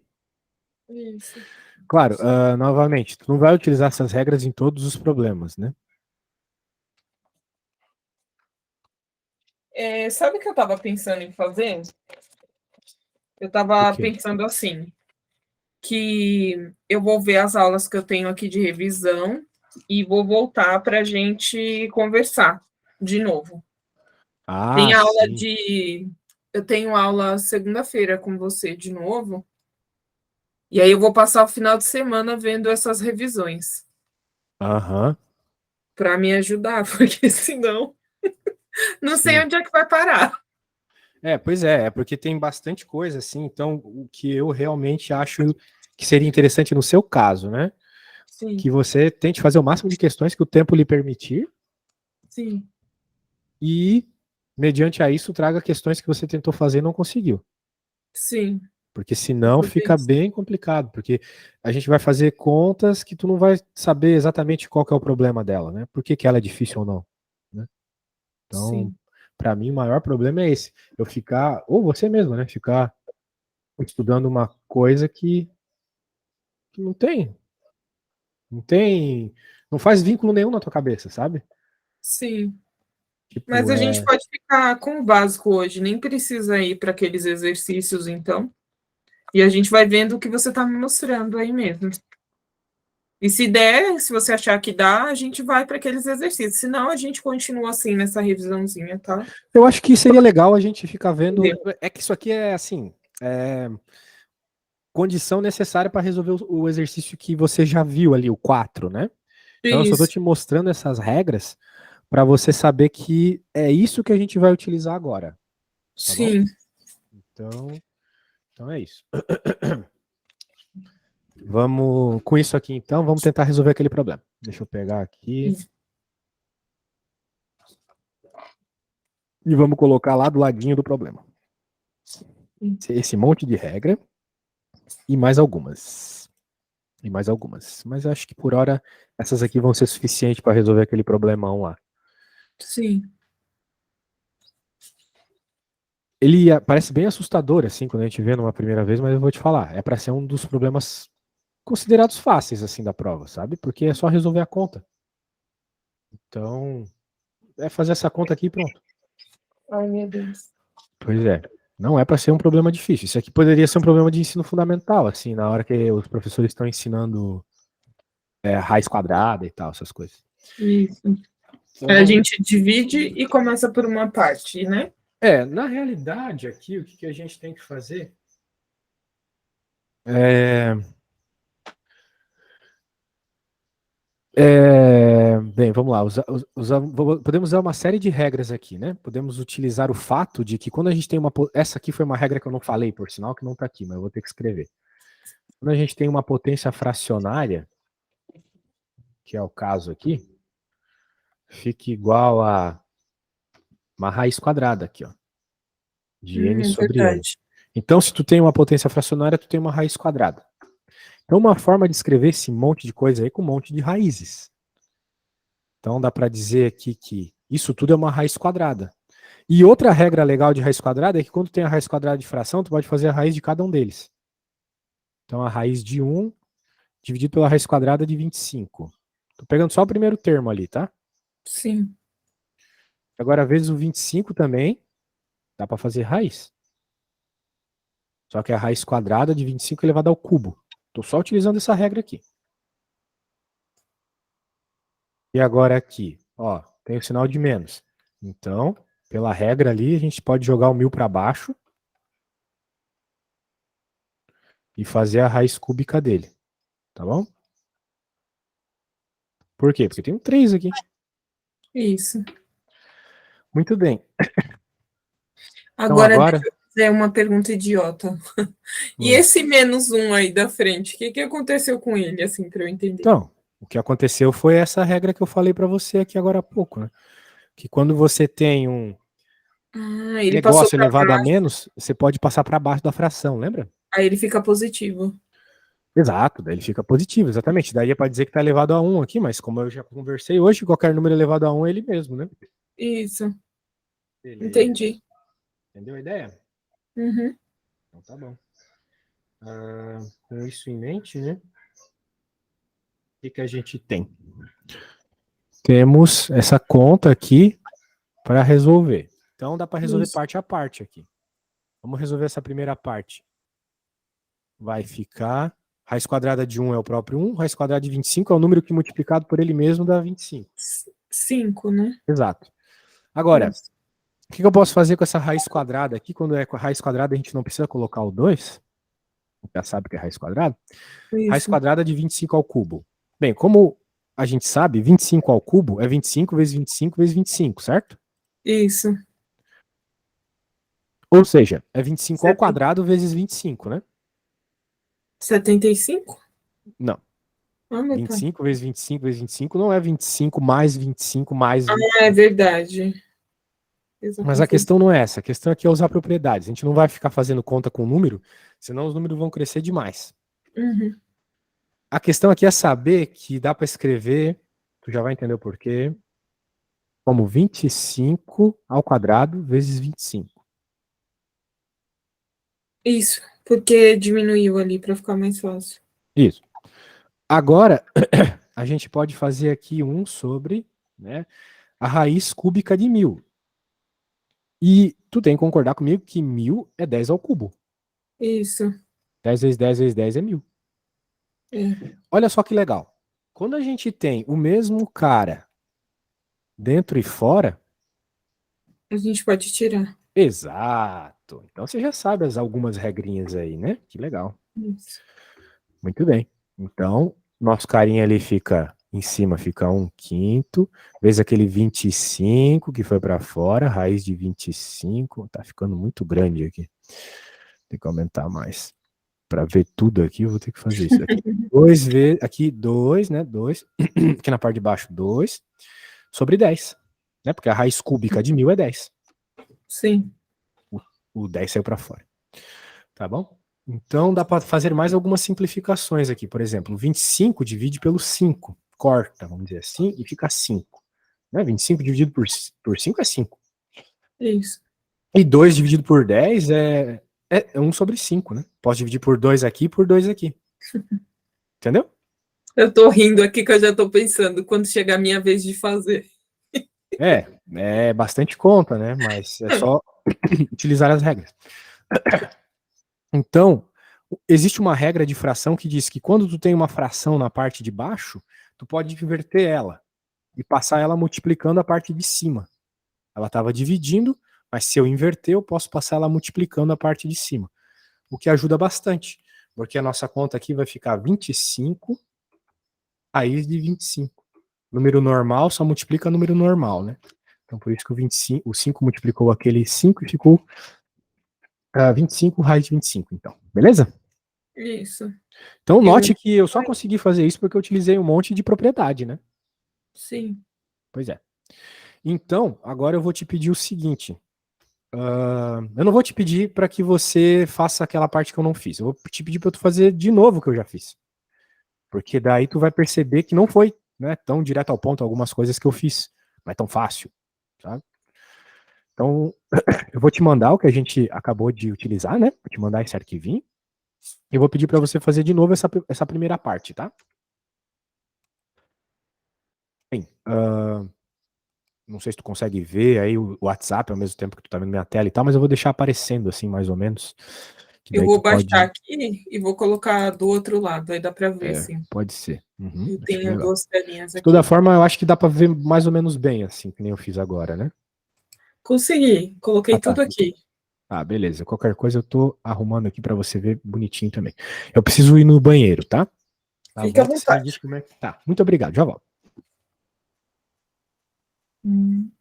[SPEAKER 2] Isso.
[SPEAKER 1] Claro, novamente, tu não vai utilizar essas regras em todos os problemas, né?
[SPEAKER 2] Sabe o que eu estava pensando em fazer? Eu
[SPEAKER 1] O
[SPEAKER 2] estava
[SPEAKER 1] quê?
[SPEAKER 2] pensando assim, que eu vou ver as aulas que eu tenho aqui de revisão e vou voltar para a gente conversar de novo.
[SPEAKER 1] Ah,
[SPEAKER 2] Tem aula
[SPEAKER 1] sim.
[SPEAKER 2] de. Eu tenho aula segunda-feira com você de novo. E aí eu vou passar o final de semana vendo essas revisões
[SPEAKER 1] Aham,
[SPEAKER 2] para me ajudar, porque senão não sei
[SPEAKER 1] sim.
[SPEAKER 2] onde é que vai parar.
[SPEAKER 1] É, pois é porque tem bastante coisa, assim, então o que eu realmente acho que seria interessante no seu caso, né?
[SPEAKER 2] Sim,
[SPEAKER 1] Que você tente fazer o máximo de questões que o tempo lhe permitir
[SPEAKER 2] sim,
[SPEAKER 1] e, mediante a isso, traga questões que você tentou fazer e não conseguiu.
[SPEAKER 2] sim.
[SPEAKER 1] Porque
[SPEAKER 2] Vou
[SPEAKER 1] senão
[SPEAKER 2] fazer
[SPEAKER 1] fica
[SPEAKER 2] isso.
[SPEAKER 1] bem complicado, porque a gente vai fazer contas que tu não vai saber exatamente qual que é o problema dela, né? Por que que ela é difícil ou não, né? Então,
[SPEAKER 2] Sim,
[SPEAKER 1] para mim, o maior problema é esse. Eu ficar, ou você mesmo, né? Ficar estudando uma coisa que não tem, não faz vínculo nenhum na tua cabeça, sabe?
[SPEAKER 2] sim. Mas
[SPEAKER 1] Tipo,
[SPEAKER 2] a gente pode ficar com o básico hoje, nem precisa ir para aqueles exercícios, então. E a gente vai vendo o que você está me mostrando aí mesmo. E se der, se você achar que dá, a gente vai para aqueles exercícios. Se não, a gente continua assim nessa revisãozinha, tá?
[SPEAKER 1] eu acho que seria legal a gente ficar vendo.
[SPEAKER 2] Entendeu?
[SPEAKER 1] É que isso aqui é assim, é condição necessária para resolver o exercício que você já viu ali, o 4, né? Então eu só estou
[SPEAKER 2] Isso,
[SPEAKER 1] te mostrando essas regras para você saber que é isso que a gente vai utilizar agora, tá bom?
[SPEAKER 2] sim.
[SPEAKER 1] Então é isso. Vamos com isso aqui então, vamos tentar resolver aquele problema. Deixa eu pegar aqui e vamos colocar lá do ladinho do problema. Esse monte de regra e mais algumas. E mais algumas. Mas acho que por hora essas aqui vão ser suficientes para resolver aquele problemão lá.
[SPEAKER 2] Sim.
[SPEAKER 1] Ele parece bem assustador, assim, quando a gente vê numa primeira vez, mas eu vou te falar, é para ser um dos problemas considerados fáceis, assim, da prova, sabe? Porque é só resolver a conta. Então, é fazer essa conta aqui e pronto.
[SPEAKER 2] Ai, meu Deus.
[SPEAKER 1] Pois é. Não é para ser um problema difícil. Isso aqui poderia ser um problema de ensino fundamental, assim, na hora que os professores estão ensinando raiz quadrada e tal, essas coisas.
[SPEAKER 2] Isso.
[SPEAKER 1] Então,
[SPEAKER 2] A
[SPEAKER 1] vamos.
[SPEAKER 2] gente divide e começa por uma parte, né?
[SPEAKER 1] Na realidade, aqui, o que que a gente tem que fazer é, bem, vamos lá. Podemos usar uma série de regras aqui, né? Podemos utilizar o fato de que quando a gente tem uma. Essa aqui foi uma regra que eu não falei, por sinal, que não está aqui, mas eu vou ter que escrever. Quando a gente tem uma potência fracionária, que é o caso aqui, fica igual a uma raiz quadrada aqui, ó, de n sobre n.
[SPEAKER 2] Verdade.
[SPEAKER 1] Então, se tu tem uma potência fracionária, tu tem uma raiz quadrada. Então, uma forma de escrever esse monte de coisa aí com um monte de raízes. Então, dá para dizer aqui que isso tudo é uma raiz quadrada. E outra regra legal de raiz quadrada é que quando tem a raiz quadrada de fração, tu pode fazer a raiz de cada um deles. Então, a raiz de 1 dividido pela raiz quadrada de 25. Tô pegando só o primeiro termo ali, tá?
[SPEAKER 2] Sim.
[SPEAKER 1] Agora, vezes o 25 também, dá para fazer raiz. Só que a raiz quadrada de 25 elevado ao cubo. Estou só utilizando essa regra aqui. E agora aqui, ó, tem o sinal de menos. Então, pela regra ali, a gente pode jogar o 1000 para baixo e fazer a raiz cúbica dele. Tá bom? Por quê? Porque tem um 3 aqui.
[SPEAKER 2] Isso.
[SPEAKER 1] Muito bem. Então
[SPEAKER 2] Agora
[SPEAKER 1] agora.
[SPEAKER 2] deixa eu fazer uma pergunta idiota. E
[SPEAKER 1] hum,
[SPEAKER 2] esse menos um aí da frente, o que que aconteceu com ele, assim, para eu entender?
[SPEAKER 1] Então, o que aconteceu foi essa regra que eu falei para você aqui agora há pouco, né? Que quando você tem um
[SPEAKER 2] Ah, ele passou
[SPEAKER 1] negócio
[SPEAKER 2] para
[SPEAKER 1] elevado a
[SPEAKER 2] baixo,
[SPEAKER 1] menos, você pode passar para baixo da fração, lembra?
[SPEAKER 2] aí ele fica positivo.
[SPEAKER 1] Exato, daí ele fica positivo, exatamente. Daí é para dizer que está elevado a 1 aqui, mas como eu já conversei hoje, qualquer número elevado a 1 é ele mesmo, né?
[SPEAKER 2] Isso,
[SPEAKER 1] Beleza.
[SPEAKER 2] entendi.
[SPEAKER 1] Entendeu a ideia?
[SPEAKER 2] Uhum.
[SPEAKER 1] Então tá bom. Com isso em mente, né? O que a gente tem? Temos essa conta aqui para resolver. Então dá para resolver
[SPEAKER 2] Isso.
[SPEAKER 1] parte a parte aqui. Vamos resolver essa primeira parte. Vai ficar... Raiz quadrada de 1 é o próprio 1, raiz quadrada de 25 é o número que multiplicado por ele mesmo dá 25.
[SPEAKER 2] 5, né?
[SPEAKER 1] Exato. Agora,
[SPEAKER 2] Isso.
[SPEAKER 1] o que eu posso fazer com essa raiz quadrada aqui? Quando é com a raiz quadrada, a gente não precisa colocar o 2. Já sabe que é raiz quadrada. Raiz
[SPEAKER 2] Isso.
[SPEAKER 1] quadrada de 25 ao cubo. Bem, como a gente sabe, 25 ao cubo é 25 vezes 25 vezes 25, certo?
[SPEAKER 2] Isso.
[SPEAKER 1] Ou seja, é 25 ao
[SPEAKER 2] Seten-
[SPEAKER 1] quadrado vezes 25, né?
[SPEAKER 2] 75?
[SPEAKER 1] Não.
[SPEAKER 2] Ah, meu pai.
[SPEAKER 1] 25 vezes 25 vezes 25 não é 25 mais 25 mais
[SPEAKER 2] É
[SPEAKER 1] 25.
[SPEAKER 2] verdade. Fiz a
[SPEAKER 1] Mas a
[SPEAKER 2] confusão.
[SPEAKER 1] questão não é essa. A questão aqui é usar propriedades. A gente não vai ficar fazendo conta com número, senão os números vão crescer demais.
[SPEAKER 2] Uhum.
[SPEAKER 1] A questão aqui é saber que dá para escrever, tu já vai entender o porquê, como 25 ao quadrado vezes 25.
[SPEAKER 2] Isso, porque diminuiu ali para ficar mais fácil.
[SPEAKER 1] Isso. Agora, a gente pode fazer aqui um sobre, né, a raiz cúbica de 1000. E tu tem que concordar comigo que 1000 é 10 ao cubo.
[SPEAKER 2] Isso.
[SPEAKER 1] 10 vezes 10 vezes 10 é 1000.
[SPEAKER 2] É.
[SPEAKER 1] Olha só que legal. Quando a gente tem o mesmo cara dentro e fora,
[SPEAKER 2] A gente pode tirar.
[SPEAKER 1] exato. Então você já sabe algumas regrinhas aí, né? Que legal.
[SPEAKER 2] Isso.
[SPEAKER 1] Muito bem. Então, nosso carinha ali fica em cima, fica 1/5, vezes aquele 25 que foi para fora, raiz de 25, tá ficando muito grande aqui. Tem que aumentar mais. Para ver tudo aqui, eu vou ter que fazer isso daqui. 2 vezes, aqui 2, né? 2. Aqui na parte de baixo, 2 sobre 10, né? Porque a raiz cúbica de 1000 é 10.
[SPEAKER 2] Sim.
[SPEAKER 1] O 10 saiu para fora. Tá bom? Então dá para fazer mais algumas simplificações aqui. Por exemplo, 25 divide pelo 5. Corta, vamos dizer assim, e fica 5. Né? 25 dividido por 5 é 5.
[SPEAKER 2] Isso.
[SPEAKER 1] E 2 dividido por 10 é 1 sobre 5, né? Posso dividir por 2 aqui e por 2 aqui. Entendeu?
[SPEAKER 2] Eu tô rindo aqui que eu já tô pensando quando chegar a minha vez de fazer.
[SPEAKER 1] É bastante conta, né? Mas é só utilizar as regras. Então, existe uma regra de fração que diz que quando tu tem uma fração na parte de baixo, tu pode inverter ela e passar ela multiplicando a parte de cima. Ela estava dividindo, mas se eu inverter, eu posso passar ela multiplicando a parte de cima. O que ajuda bastante, porque a nossa conta aqui vai ficar 25 raiz de 25. Número normal só multiplica número normal, né? Então por isso que o 5 multiplicou aquele 5 e ficou 25 raiz de 25, então. Beleza?
[SPEAKER 2] Isso.
[SPEAKER 1] Então
[SPEAKER 2] E
[SPEAKER 1] note
[SPEAKER 2] um.
[SPEAKER 1] que eu só consegui fazer isso porque eu utilizei um monte de propriedade, né?
[SPEAKER 2] Sim.
[SPEAKER 1] Pois é. Então, agora eu vou te pedir o seguinte. Eu não vou te pedir para que você faça aquela parte que eu não fiz. Eu vou te pedir para tu fazer de novo o que eu já fiz. Porque daí tu vai perceber que não foi, né, tão direto ao ponto algumas coisas que eu fiz. Não é tão fácil, sabe? Então, eu vou te mandar o que a gente acabou de utilizar, né? Vou te mandar esse arquivinho. E eu vou pedir para você fazer de novo essa primeira parte, tá? Bem, não sei se tu consegue ver aí o WhatsApp ao mesmo tempo que tu tá vendo minha tela e tal, mas eu vou deixar aparecendo assim, mais ou menos. Que
[SPEAKER 2] Eu
[SPEAKER 1] daí
[SPEAKER 2] vou
[SPEAKER 1] tu
[SPEAKER 2] baixar
[SPEAKER 1] pode.
[SPEAKER 2] aqui e vou colocar do outro lado, aí dá para ver, sim.
[SPEAKER 1] Pode ser. Uhum,
[SPEAKER 2] Eu
[SPEAKER 1] acho que é
[SPEAKER 2] tenho
[SPEAKER 1] legal.
[SPEAKER 2] duas telinhas
[SPEAKER 1] De toda
[SPEAKER 2] aqui.
[SPEAKER 1] forma, eu acho que dá pra ver mais ou menos bem, assim, que nem eu fiz agora, né?
[SPEAKER 2] Consegui,
[SPEAKER 1] Ah,
[SPEAKER 2] coloquei
[SPEAKER 1] tá.
[SPEAKER 2] tudo aqui.
[SPEAKER 1] Ah, beleza. Qualquer coisa eu tô arrumando aqui pra você ver bonitinho também. Eu preciso ir no banheiro, tá? Na
[SPEAKER 2] Fique à
[SPEAKER 1] volta você me diz
[SPEAKER 2] vontade.
[SPEAKER 1] como é que tá. Muito obrigado, já volto.
[SPEAKER 2] Hum,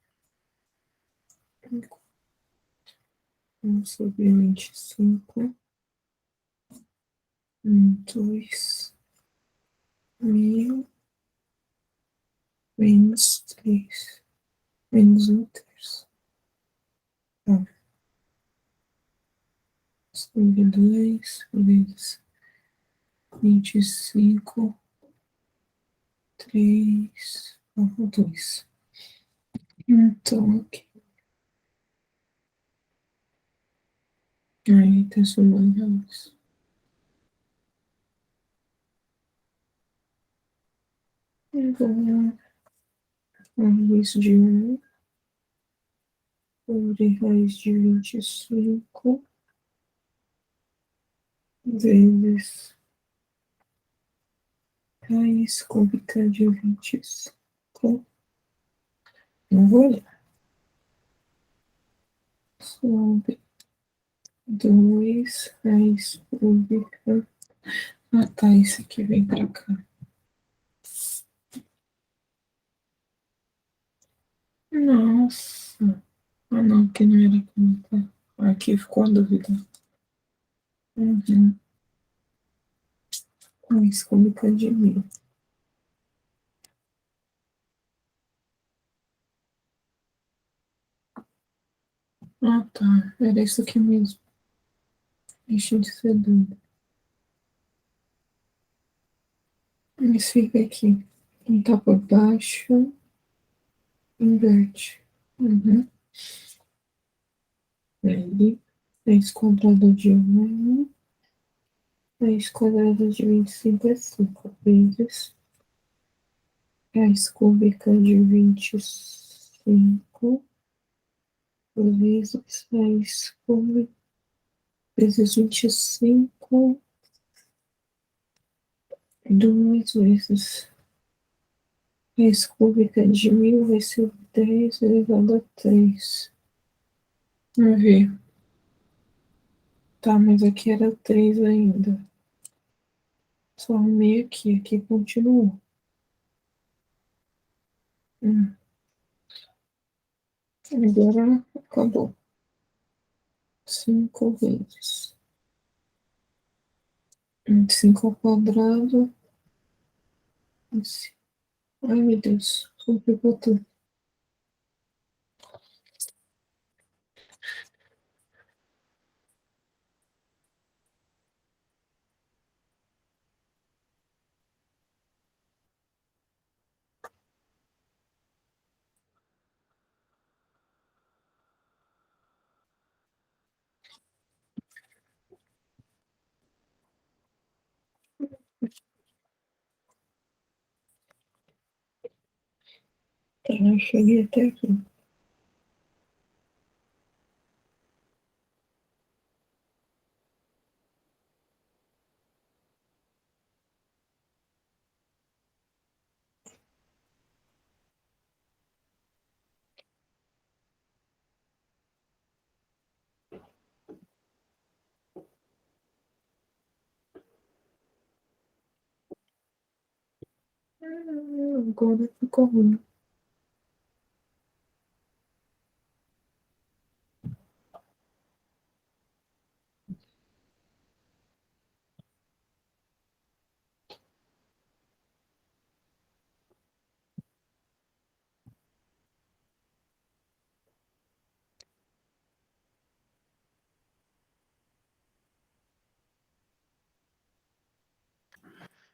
[SPEAKER 2] 1 sobre 25. 2 mil menos 3 menos 1/3. Tá. Sobre 2 vezes 25, 3, 2. Então, aqui. Aí, tá somando isso. Agora, raiz de 1 sobre raiz de 25 vezes raiz cúbica de 25. Não vou olhar. Sobre 2 raiz cúbica. Ah, tá. Esse aqui vem pra cá. Nossa. Ah, não, que não era conta. Aqui ficou a dúvida. Uhum. Raiz cúbica de 1000. Ah, tá. Era isso aqui mesmo. Deixa de ser dúvida. Mas fica aqui. Quem tá por baixo, inverte. Uhum. Aí, 3 quadrado de 1, 3 quadrado de 25 é 5 vezes raiz cúbica de 25 vezes raiz cúbica vezes 25, 2 vezes raiz cúbica de 1000 vai ser 10 elevado a 3. Vamos ver. Tá, mas aqui era 3 ainda. Só arrumei aqui, aqui continuou. Agora acabou. 5 vezes 25 ao quadrado. Ai, meu Deus, complicou tudo. Tá, eu cheguei até aqui. Agora ficou ruim.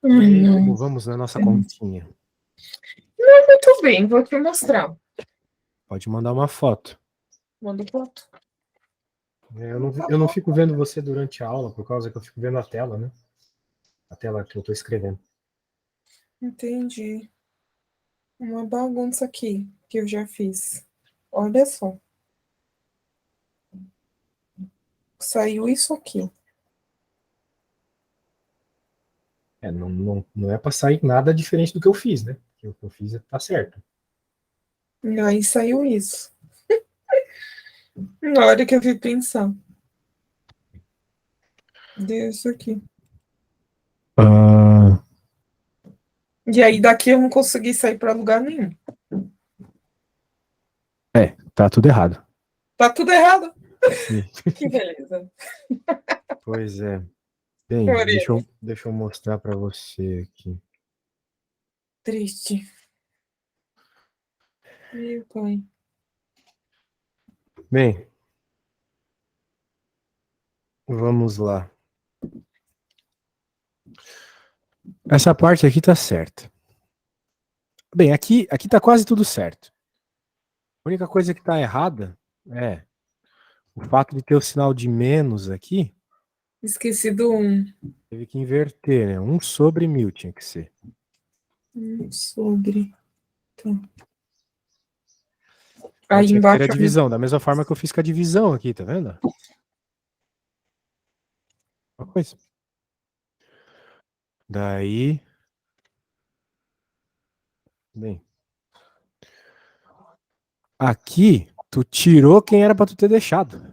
[SPEAKER 1] E
[SPEAKER 2] Ai,
[SPEAKER 1] aí,
[SPEAKER 2] não.
[SPEAKER 1] como vamos na nossa continha?
[SPEAKER 2] Não, muito bem, vou te mostrar.
[SPEAKER 1] Pode mandar uma foto.
[SPEAKER 2] Manda foto.
[SPEAKER 1] Eu não fico vendo você durante a aula, por causa que eu fico vendo a tela, né? A tela que eu tô escrevendo.
[SPEAKER 2] Entendi. Uma bagunça aqui que eu já fiz. Olha só. Saiu isso aqui.
[SPEAKER 1] Não é pra sair nada diferente do que eu fiz, né? Porque o que eu fiz tá certo.
[SPEAKER 2] E aí saiu isso. Na hora que eu fui pensar. Deu isso aqui.
[SPEAKER 1] Ah,
[SPEAKER 2] E aí daqui eu não consegui sair para lugar nenhum.
[SPEAKER 1] tá tudo errado.
[SPEAKER 2] Tá tudo errado.
[SPEAKER 1] Sim.
[SPEAKER 2] Que beleza.
[SPEAKER 1] Pois é. Bem,
[SPEAKER 2] Orelha.
[SPEAKER 1] deixa eu mostrar pra você aqui.
[SPEAKER 2] Triste. Meu pai.
[SPEAKER 1] Bem, vamos lá. Essa parte aqui tá certa. Bem, aqui tá quase tudo certo. A única coisa que tá errada é o fato de ter o sinal de menos aqui.
[SPEAKER 2] Esqueci do 1.
[SPEAKER 1] Teve que inverter, né? 1/1000 tinha que ser.
[SPEAKER 2] 1 sobre. Tá.
[SPEAKER 1] Aí
[SPEAKER 2] Aí
[SPEAKER 1] tinha que ter a
[SPEAKER 2] embaixo.
[SPEAKER 1] divisão, da mesma forma que eu fiz com a divisão aqui, tá vendo? Uma coisa. Daí. Bem. Aqui, tu tirou quem era pra tu ter deixado.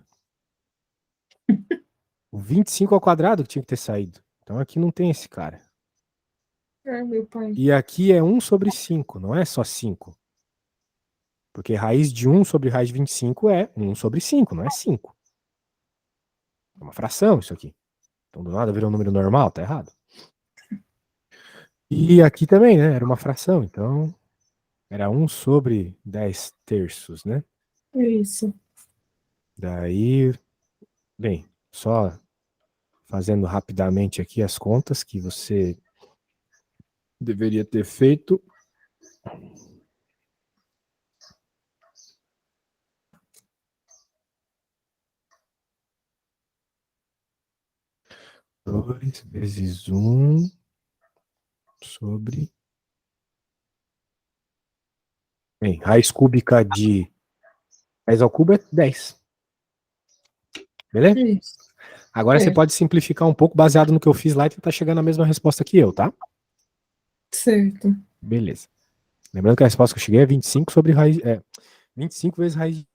[SPEAKER 1] O 25 ao quadrado que tinha que ter saído. Então aqui não tem esse cara.
[SPEAKER 2] Meu pai.
[SPEAKER 1] E aqui é 1/5, não é só 5. Porque raiz de 1 sobre raiz de 25 é 1/5, não é 5. É uma fração isso aqui. Então do nada virou um número normal, tá errado. E aqui também, né? Era uma fração, então era 1/10, né?
[SPEAKER 2] É isso.
[SPEAKER 1] Daí, bem, só fazendo rapidamente aqui as contas que você deveria ter feito. Dois vezes 1 sobre. Bem, raiz cúbica de 10 ao cubo é 10. Beleza?
[SPEAKER 2] Isso.
[SPEAKER 1] Agora você pode simplificar um pouco baseado no que eu fiz lá e tentar chegar na mesma resposta que eu, tá?
[SPEAKER 2] Certo.
[SPEAKER 1] Beleza. Lembrando que a resposta que eu cheguei é 25 sobre raiz. 25 vezes raiz.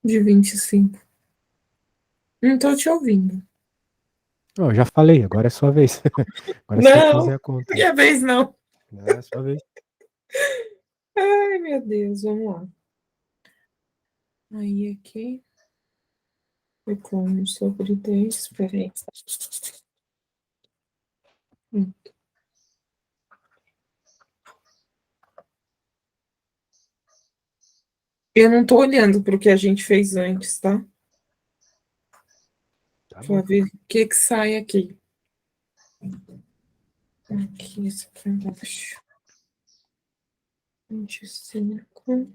[SPEAKER 2] De 25. Não tô te ouvindo.
[SPEAKER 1] Não, eu já falei, agora é sua vez. Agora você tem que fazer
[SPEAKER 2] Não,
[SPEAKER 1] a conta.
[SPEAKER 2] minha vez não.
[SPEAKER 1] Não, é sua vez.
[SPEAKER 2] Ai, meu Deus, vamos lá. Aí aqui. Ficou 1 sobre 10. Peraí. Eu não tô olhando para o que a gente fez antes, tá?
[SPEAKER 1] Tá
[SPEAKER 2] Pra
[SPEAKER 1] bom.
[SPEAKER 2] ver o que sai aqui. Aqui, isso aqui embaixo. 25.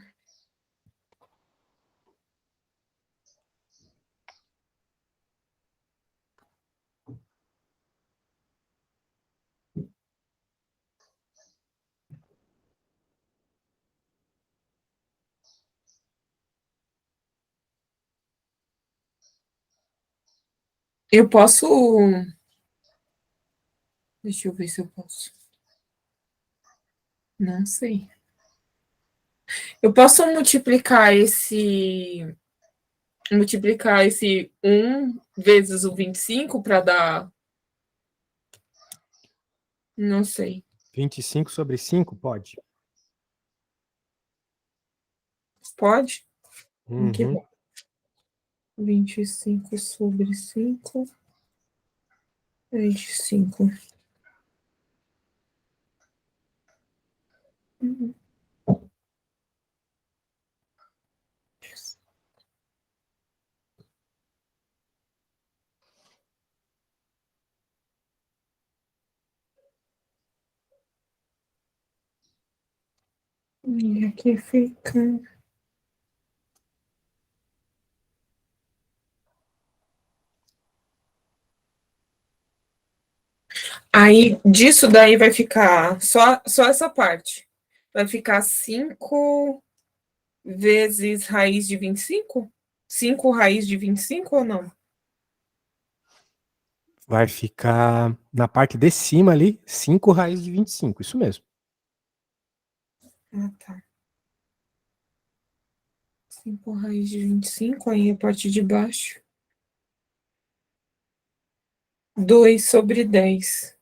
[SPEAKER 2] Eu posso. Deixa eu ver se eu posso. Não sei. Eu posso multiplicar esse 1 vezes o 25 para dar. Não sei.
[SPEAKER 1] 25 sobre 5, pode?
[SPEAKER 2] Pode? Que
[SPEAKER 1] Uhum.
[SPEAKER 2] bom. 25 sobre 5 é de 5. E aqui fica. Aí, disso daí vai ficar só essa parte. Vai ficar 5 vezes raiz de 25? 5 raiz de 25 ou não?
[SPEAKER 1] Vai ficar na parte de cima ali, 5 raiz de 25, isso mesmo.
[SPEAKER 2] Ah, tá. 5 raiz de 25, aí a parte de baixo. 2 sobre 10.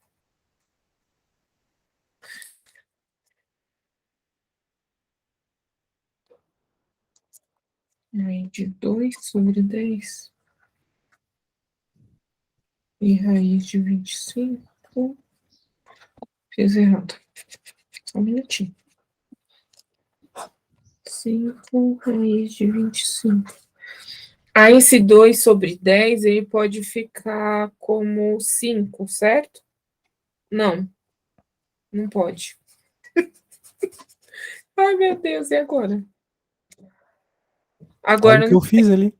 [SPEAKER 2] Aí de 2 sobre 10. E raiz de 25. Fiz errado. Só um minutinho. 5 raiz de 25. Aí esse 2 sobre 10, ele pode ficar como 5, certo? Não, não pode. Ai, meu Deus, e agora?
[SPEAKER 1] Olha o
[SPEAKER 2] Agora
[SPEAKER 1] que
[SPEAKER 2] não.
[SPEAKER 1] eu fiz ali.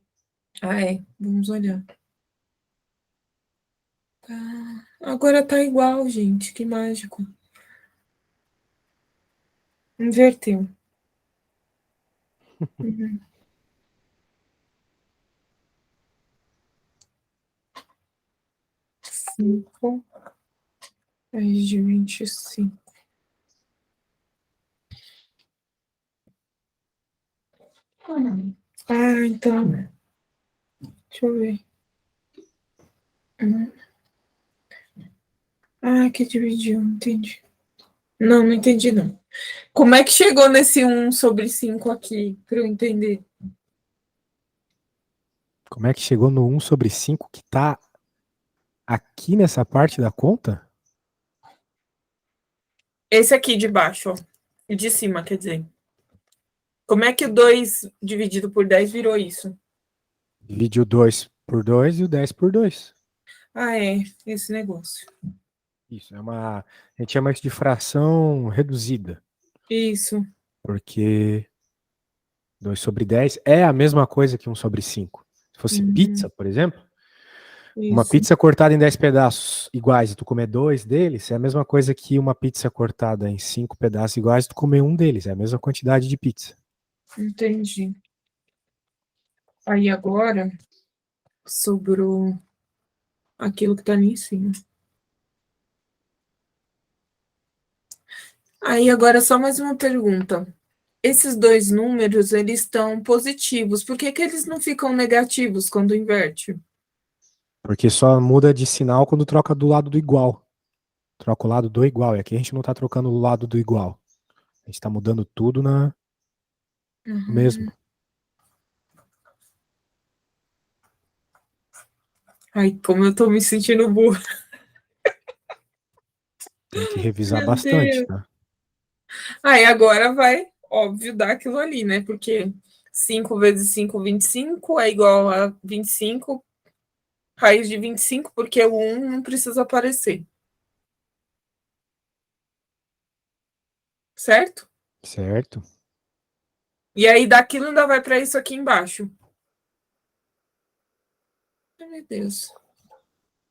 [SPEAKER 2] Ah, é. Vamos olhar. Agora tá igual, gente. Que mágico. Inverteu. Uhum. 5 mais de 25. Ah, então. Deixa eu ver. Hum. Ah, que dividiu. Entendi. Não, não entendi, não. Como é que chegou nesse 1/5 aqui, para eu entender?
[SPEAKER 1] Como é que chegou no 1/5 que tá aqui nessa parte da conta?
[SPEAKER 2] Esse aqui de baixo, ó. E de cima, quer dizer. Como é que o 2 dividido por 10 virou isso?
[SPEAKER 1] Divide o 2 por 2 e o 10 por 2.
[SPEAKER 2] Ah, é. Esse negócio.
[SPEAKER 1] Isso, a gente chama isso de fração reduzida,
[SPEAKER 2] Isso.
[SPEAKER 1] porque 2 sobre 10 é a mesma coisa que 1/5. Se fosse
[SPEAKER 2] Uhum,
[SPEAKER 1] pizza, por exemplo, uma
[SPEAKER 2] isso.
[SPEAKER 1] pizza cortada em 10 pedaços iguais e tu comer 2 deles, é a mesma coisa que uma pizza cortada em 5 pedaços iguais e tu comer um deles, é a mesma quantidade de pizza.
[SPEAKER 2] Entendi. Aí agora sobrou aquilo que tá ali em cima. Aí agora só mais uma pergunta. Esses dois números, eles estão positivos. Por que que eles não ficam negativos quando inverte?
[SPEAKER 1] Porque só muda de sinal quando troca do lado do igual. Troca o lado do igual, e aqui a gente não tá trocando o lado do igual. A gente tá mudando tudo no
[SPEAKER 2] Uhum.
[SPEAKER 1] mesmo.
[SPEAKER 2] Ai, como eu tô me sentindo burra.
[SPEAKER 1] Tem que revisar
[SPEAKER 2] Meu
[SPEAKER 1] bastante,
[SPEAKER 2] Deus.
[SPEAKER 1] tá?
[SPEAKER 2] Aí agora vai, óbvio, dar aquilo ali, né? Porque 5 vezes 5, 25 é igual a 25, raiz de 25, porque o 1 não precisa aparecer. Certo?
[SPEAKER 1] Certo?
[SPEAKER 2] E aí daquilo ainda vai para isso aqui embaixo. Ai, meu Deus.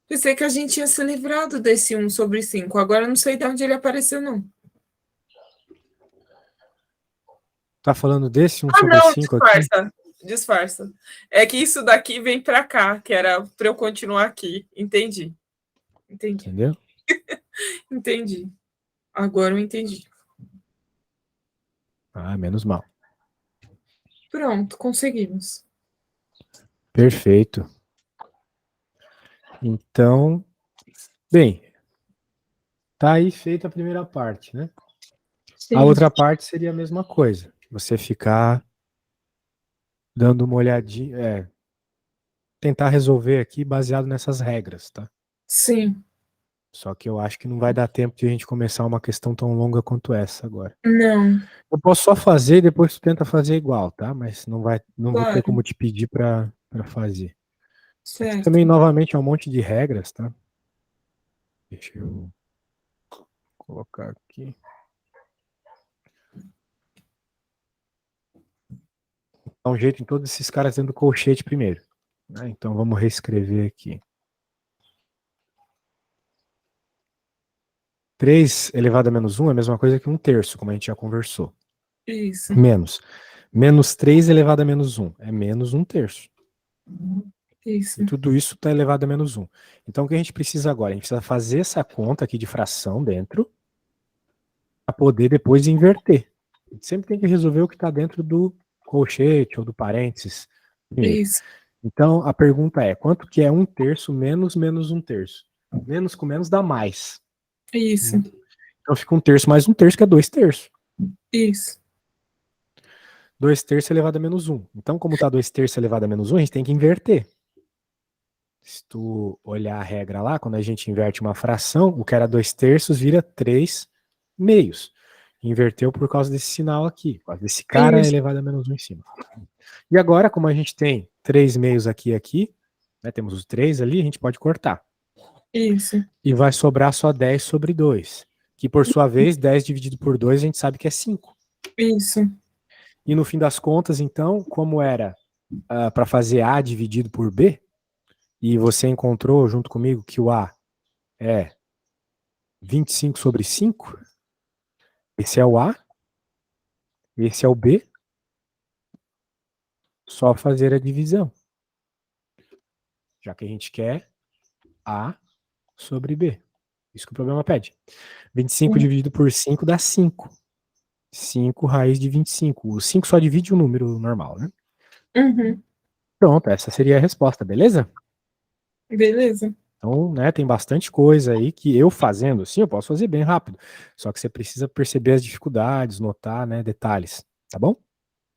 [SPEAKER 2] Pensei que a gente tinha se livrado desse 1/5. Agora eu não sei de onde ele apareceu, não.
[SPEAKER 1] Tá falando desse um
[SPEAKER 2] Ah,
[SPEAKER 1] sobre
[SPEAKER 2] não,
[SPEAKER 1] cinco aqui?
[SPEAKER 2] disfarça. Disfarça. É que isso daqui vem para cá, que era para eu continuar aqui. Entendi. Entendi.
[SPEAKER 1] Entendeu?
[SPEAKER 2] Entendi. Agora eu entendi.
[SPEAKER 1] Ah, menos mal.
[SPEAKER 2] Pronto, conseguimos.
[SPEAKER 1] Perfeito. Então, bem, tá aí feita a primeira parte, né? A
[SPEAKER 2] Sim.
[SPEAKER 1] outra parte seria a mesma coisa. Você ficar dando uma olhadinha, tentar resolver aqui baseado nessas regras, tá?
[SPEAKER 2] Sim.
[SPEAKER 1] Só que eu acho que não vai dar tempo de a gente começar uma questão tão longa quanto essa agora.
[SPEAKER 2] Não.
[SPEAKER 1] Eu posso só fazer e depois tu tenta fazer igual, tá? Mas não vou ter
[SPEAKER 2] Claro.
[SPEAKER 1] como te pedir para fazer. Aqui também,
[SPEAKER 2] Certo.
[SPEAKER 1] novamente, é um monte de regras, tá? Deixa eu colocar aqui. Dá um jeito em todos esses caras dentro do colchete primeiro, né? Então vamos reescrever aqui. 3 elevado a menos 1 é a mesma coisa que 1/3, como a gente já conversou.
[SPEAKER 2] Isso.
[SPEAKER 1] Menos. Menos 3 elevado a menos 1 é menos 1/3.
[SPEAKER 2] Isso.
[SPEAKER 1] E tudo isso está elevado a menos 1. Então o que a gente precisa agora? A gente precisa fazer essa conta aqui de fração dentro para poder depois inverter. A gente sempre tem que resolver o que está dentro do colchete ou do parênteses primeiro.
[SPEAKER 2] Isso.
[SPEAKER 1] Então a pergunta é: quanto que é 1/3 menos menos 1/3? Menos com menos dá mais.
[SPEAKER 2] Isso.
[SPEAKER 1] Então fica 1/3 mais 1/3, que é 2/3.
[SPEAKER 2] Isso.
[SPEAKER 1] 2/3 elevado a menos 1. Então, como está 2/3 elevado a menos 1, a gente tem que inverter. Se tu olhar a regra lá, quando a gente inverte uma fração, o que era 2/3 vira 3/2. Inverteu por causa desse sinal aqui, por causa desse cara
[SPEAKER 2] Isso.
[SPEAKER 1] elevado a menos 1 em cima. E agora, como a gente tem 3 meios aqui e aqui, né? Temos os 3 ali, a gente pode cortar.
[SPEAKER 2] Isso.
[SPEAKER 1] E vai sobrar só 10 sobre 2. Que por sua vez, 10 dividido por 2, a gente sabe que é 5.
[SPEAKER 2] Isso.
[SPEAKER 1] E no fim das contas, então, como era para fazer A dividido por B, e você encontrou junto comigo que o A é 25 sobre 5, esse é o A, esse é o B, só fazer a divisão. Já que a gente quer A sobre B. Isso que o problema pede. 25 dividido por 5 dá 5. 5 raiz de 25. O 5 só divide o número normal, né?
[SPEAKER 2] Uhum.
[SPEAKER 1] Pronto, essa seria a resposta, beleza?
[SPEAKER 2] Beleza.
[SPEAKER 1] Então, né, tem bastante coisa aí que eu fazendo assim, eu posso fazer bem rápido. Só que você precisa perceber as dificuldades, notar, né, detalhes, tá bom?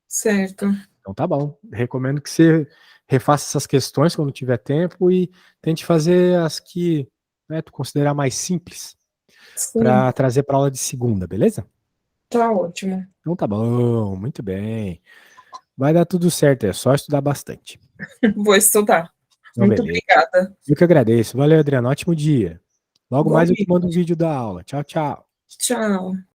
[SPEAKER 2] Certo.
[SPEAKER 1] Então tá bom. Recomendo que você refaça essas questões quando tiver tempo e tente fazer as que, né, tu considerar mais simples
[SPEAKER 2] Sim.
[SPEAKER 1] para trazer para aula de segunda, beleza?
[SPEAKER 2] Tá ótimo.
[SPEAKER 1] Então tá bom, muito bem. Vai dar tudo certo, é só estudar bastante.
[SPEAKER 2] Vou estudar.
[SPEAKER 1] Então,
[SPEAKER 2] Muito
[SPEAKER 1] beleza.
[SPEAKER 2] obrigada.
[SPEAKER 1] Eu que agradeço. Valeu, Adriano. Ótimo dia. Logo
[SPEAKER 2] Boa
[SPEAKER 1] mais eu te
[SPEAKER 2] noite.
[SPEAKER 1] mando um vídeo da aula. Tchau, tchau.
[SPEAKER 2] Tchau.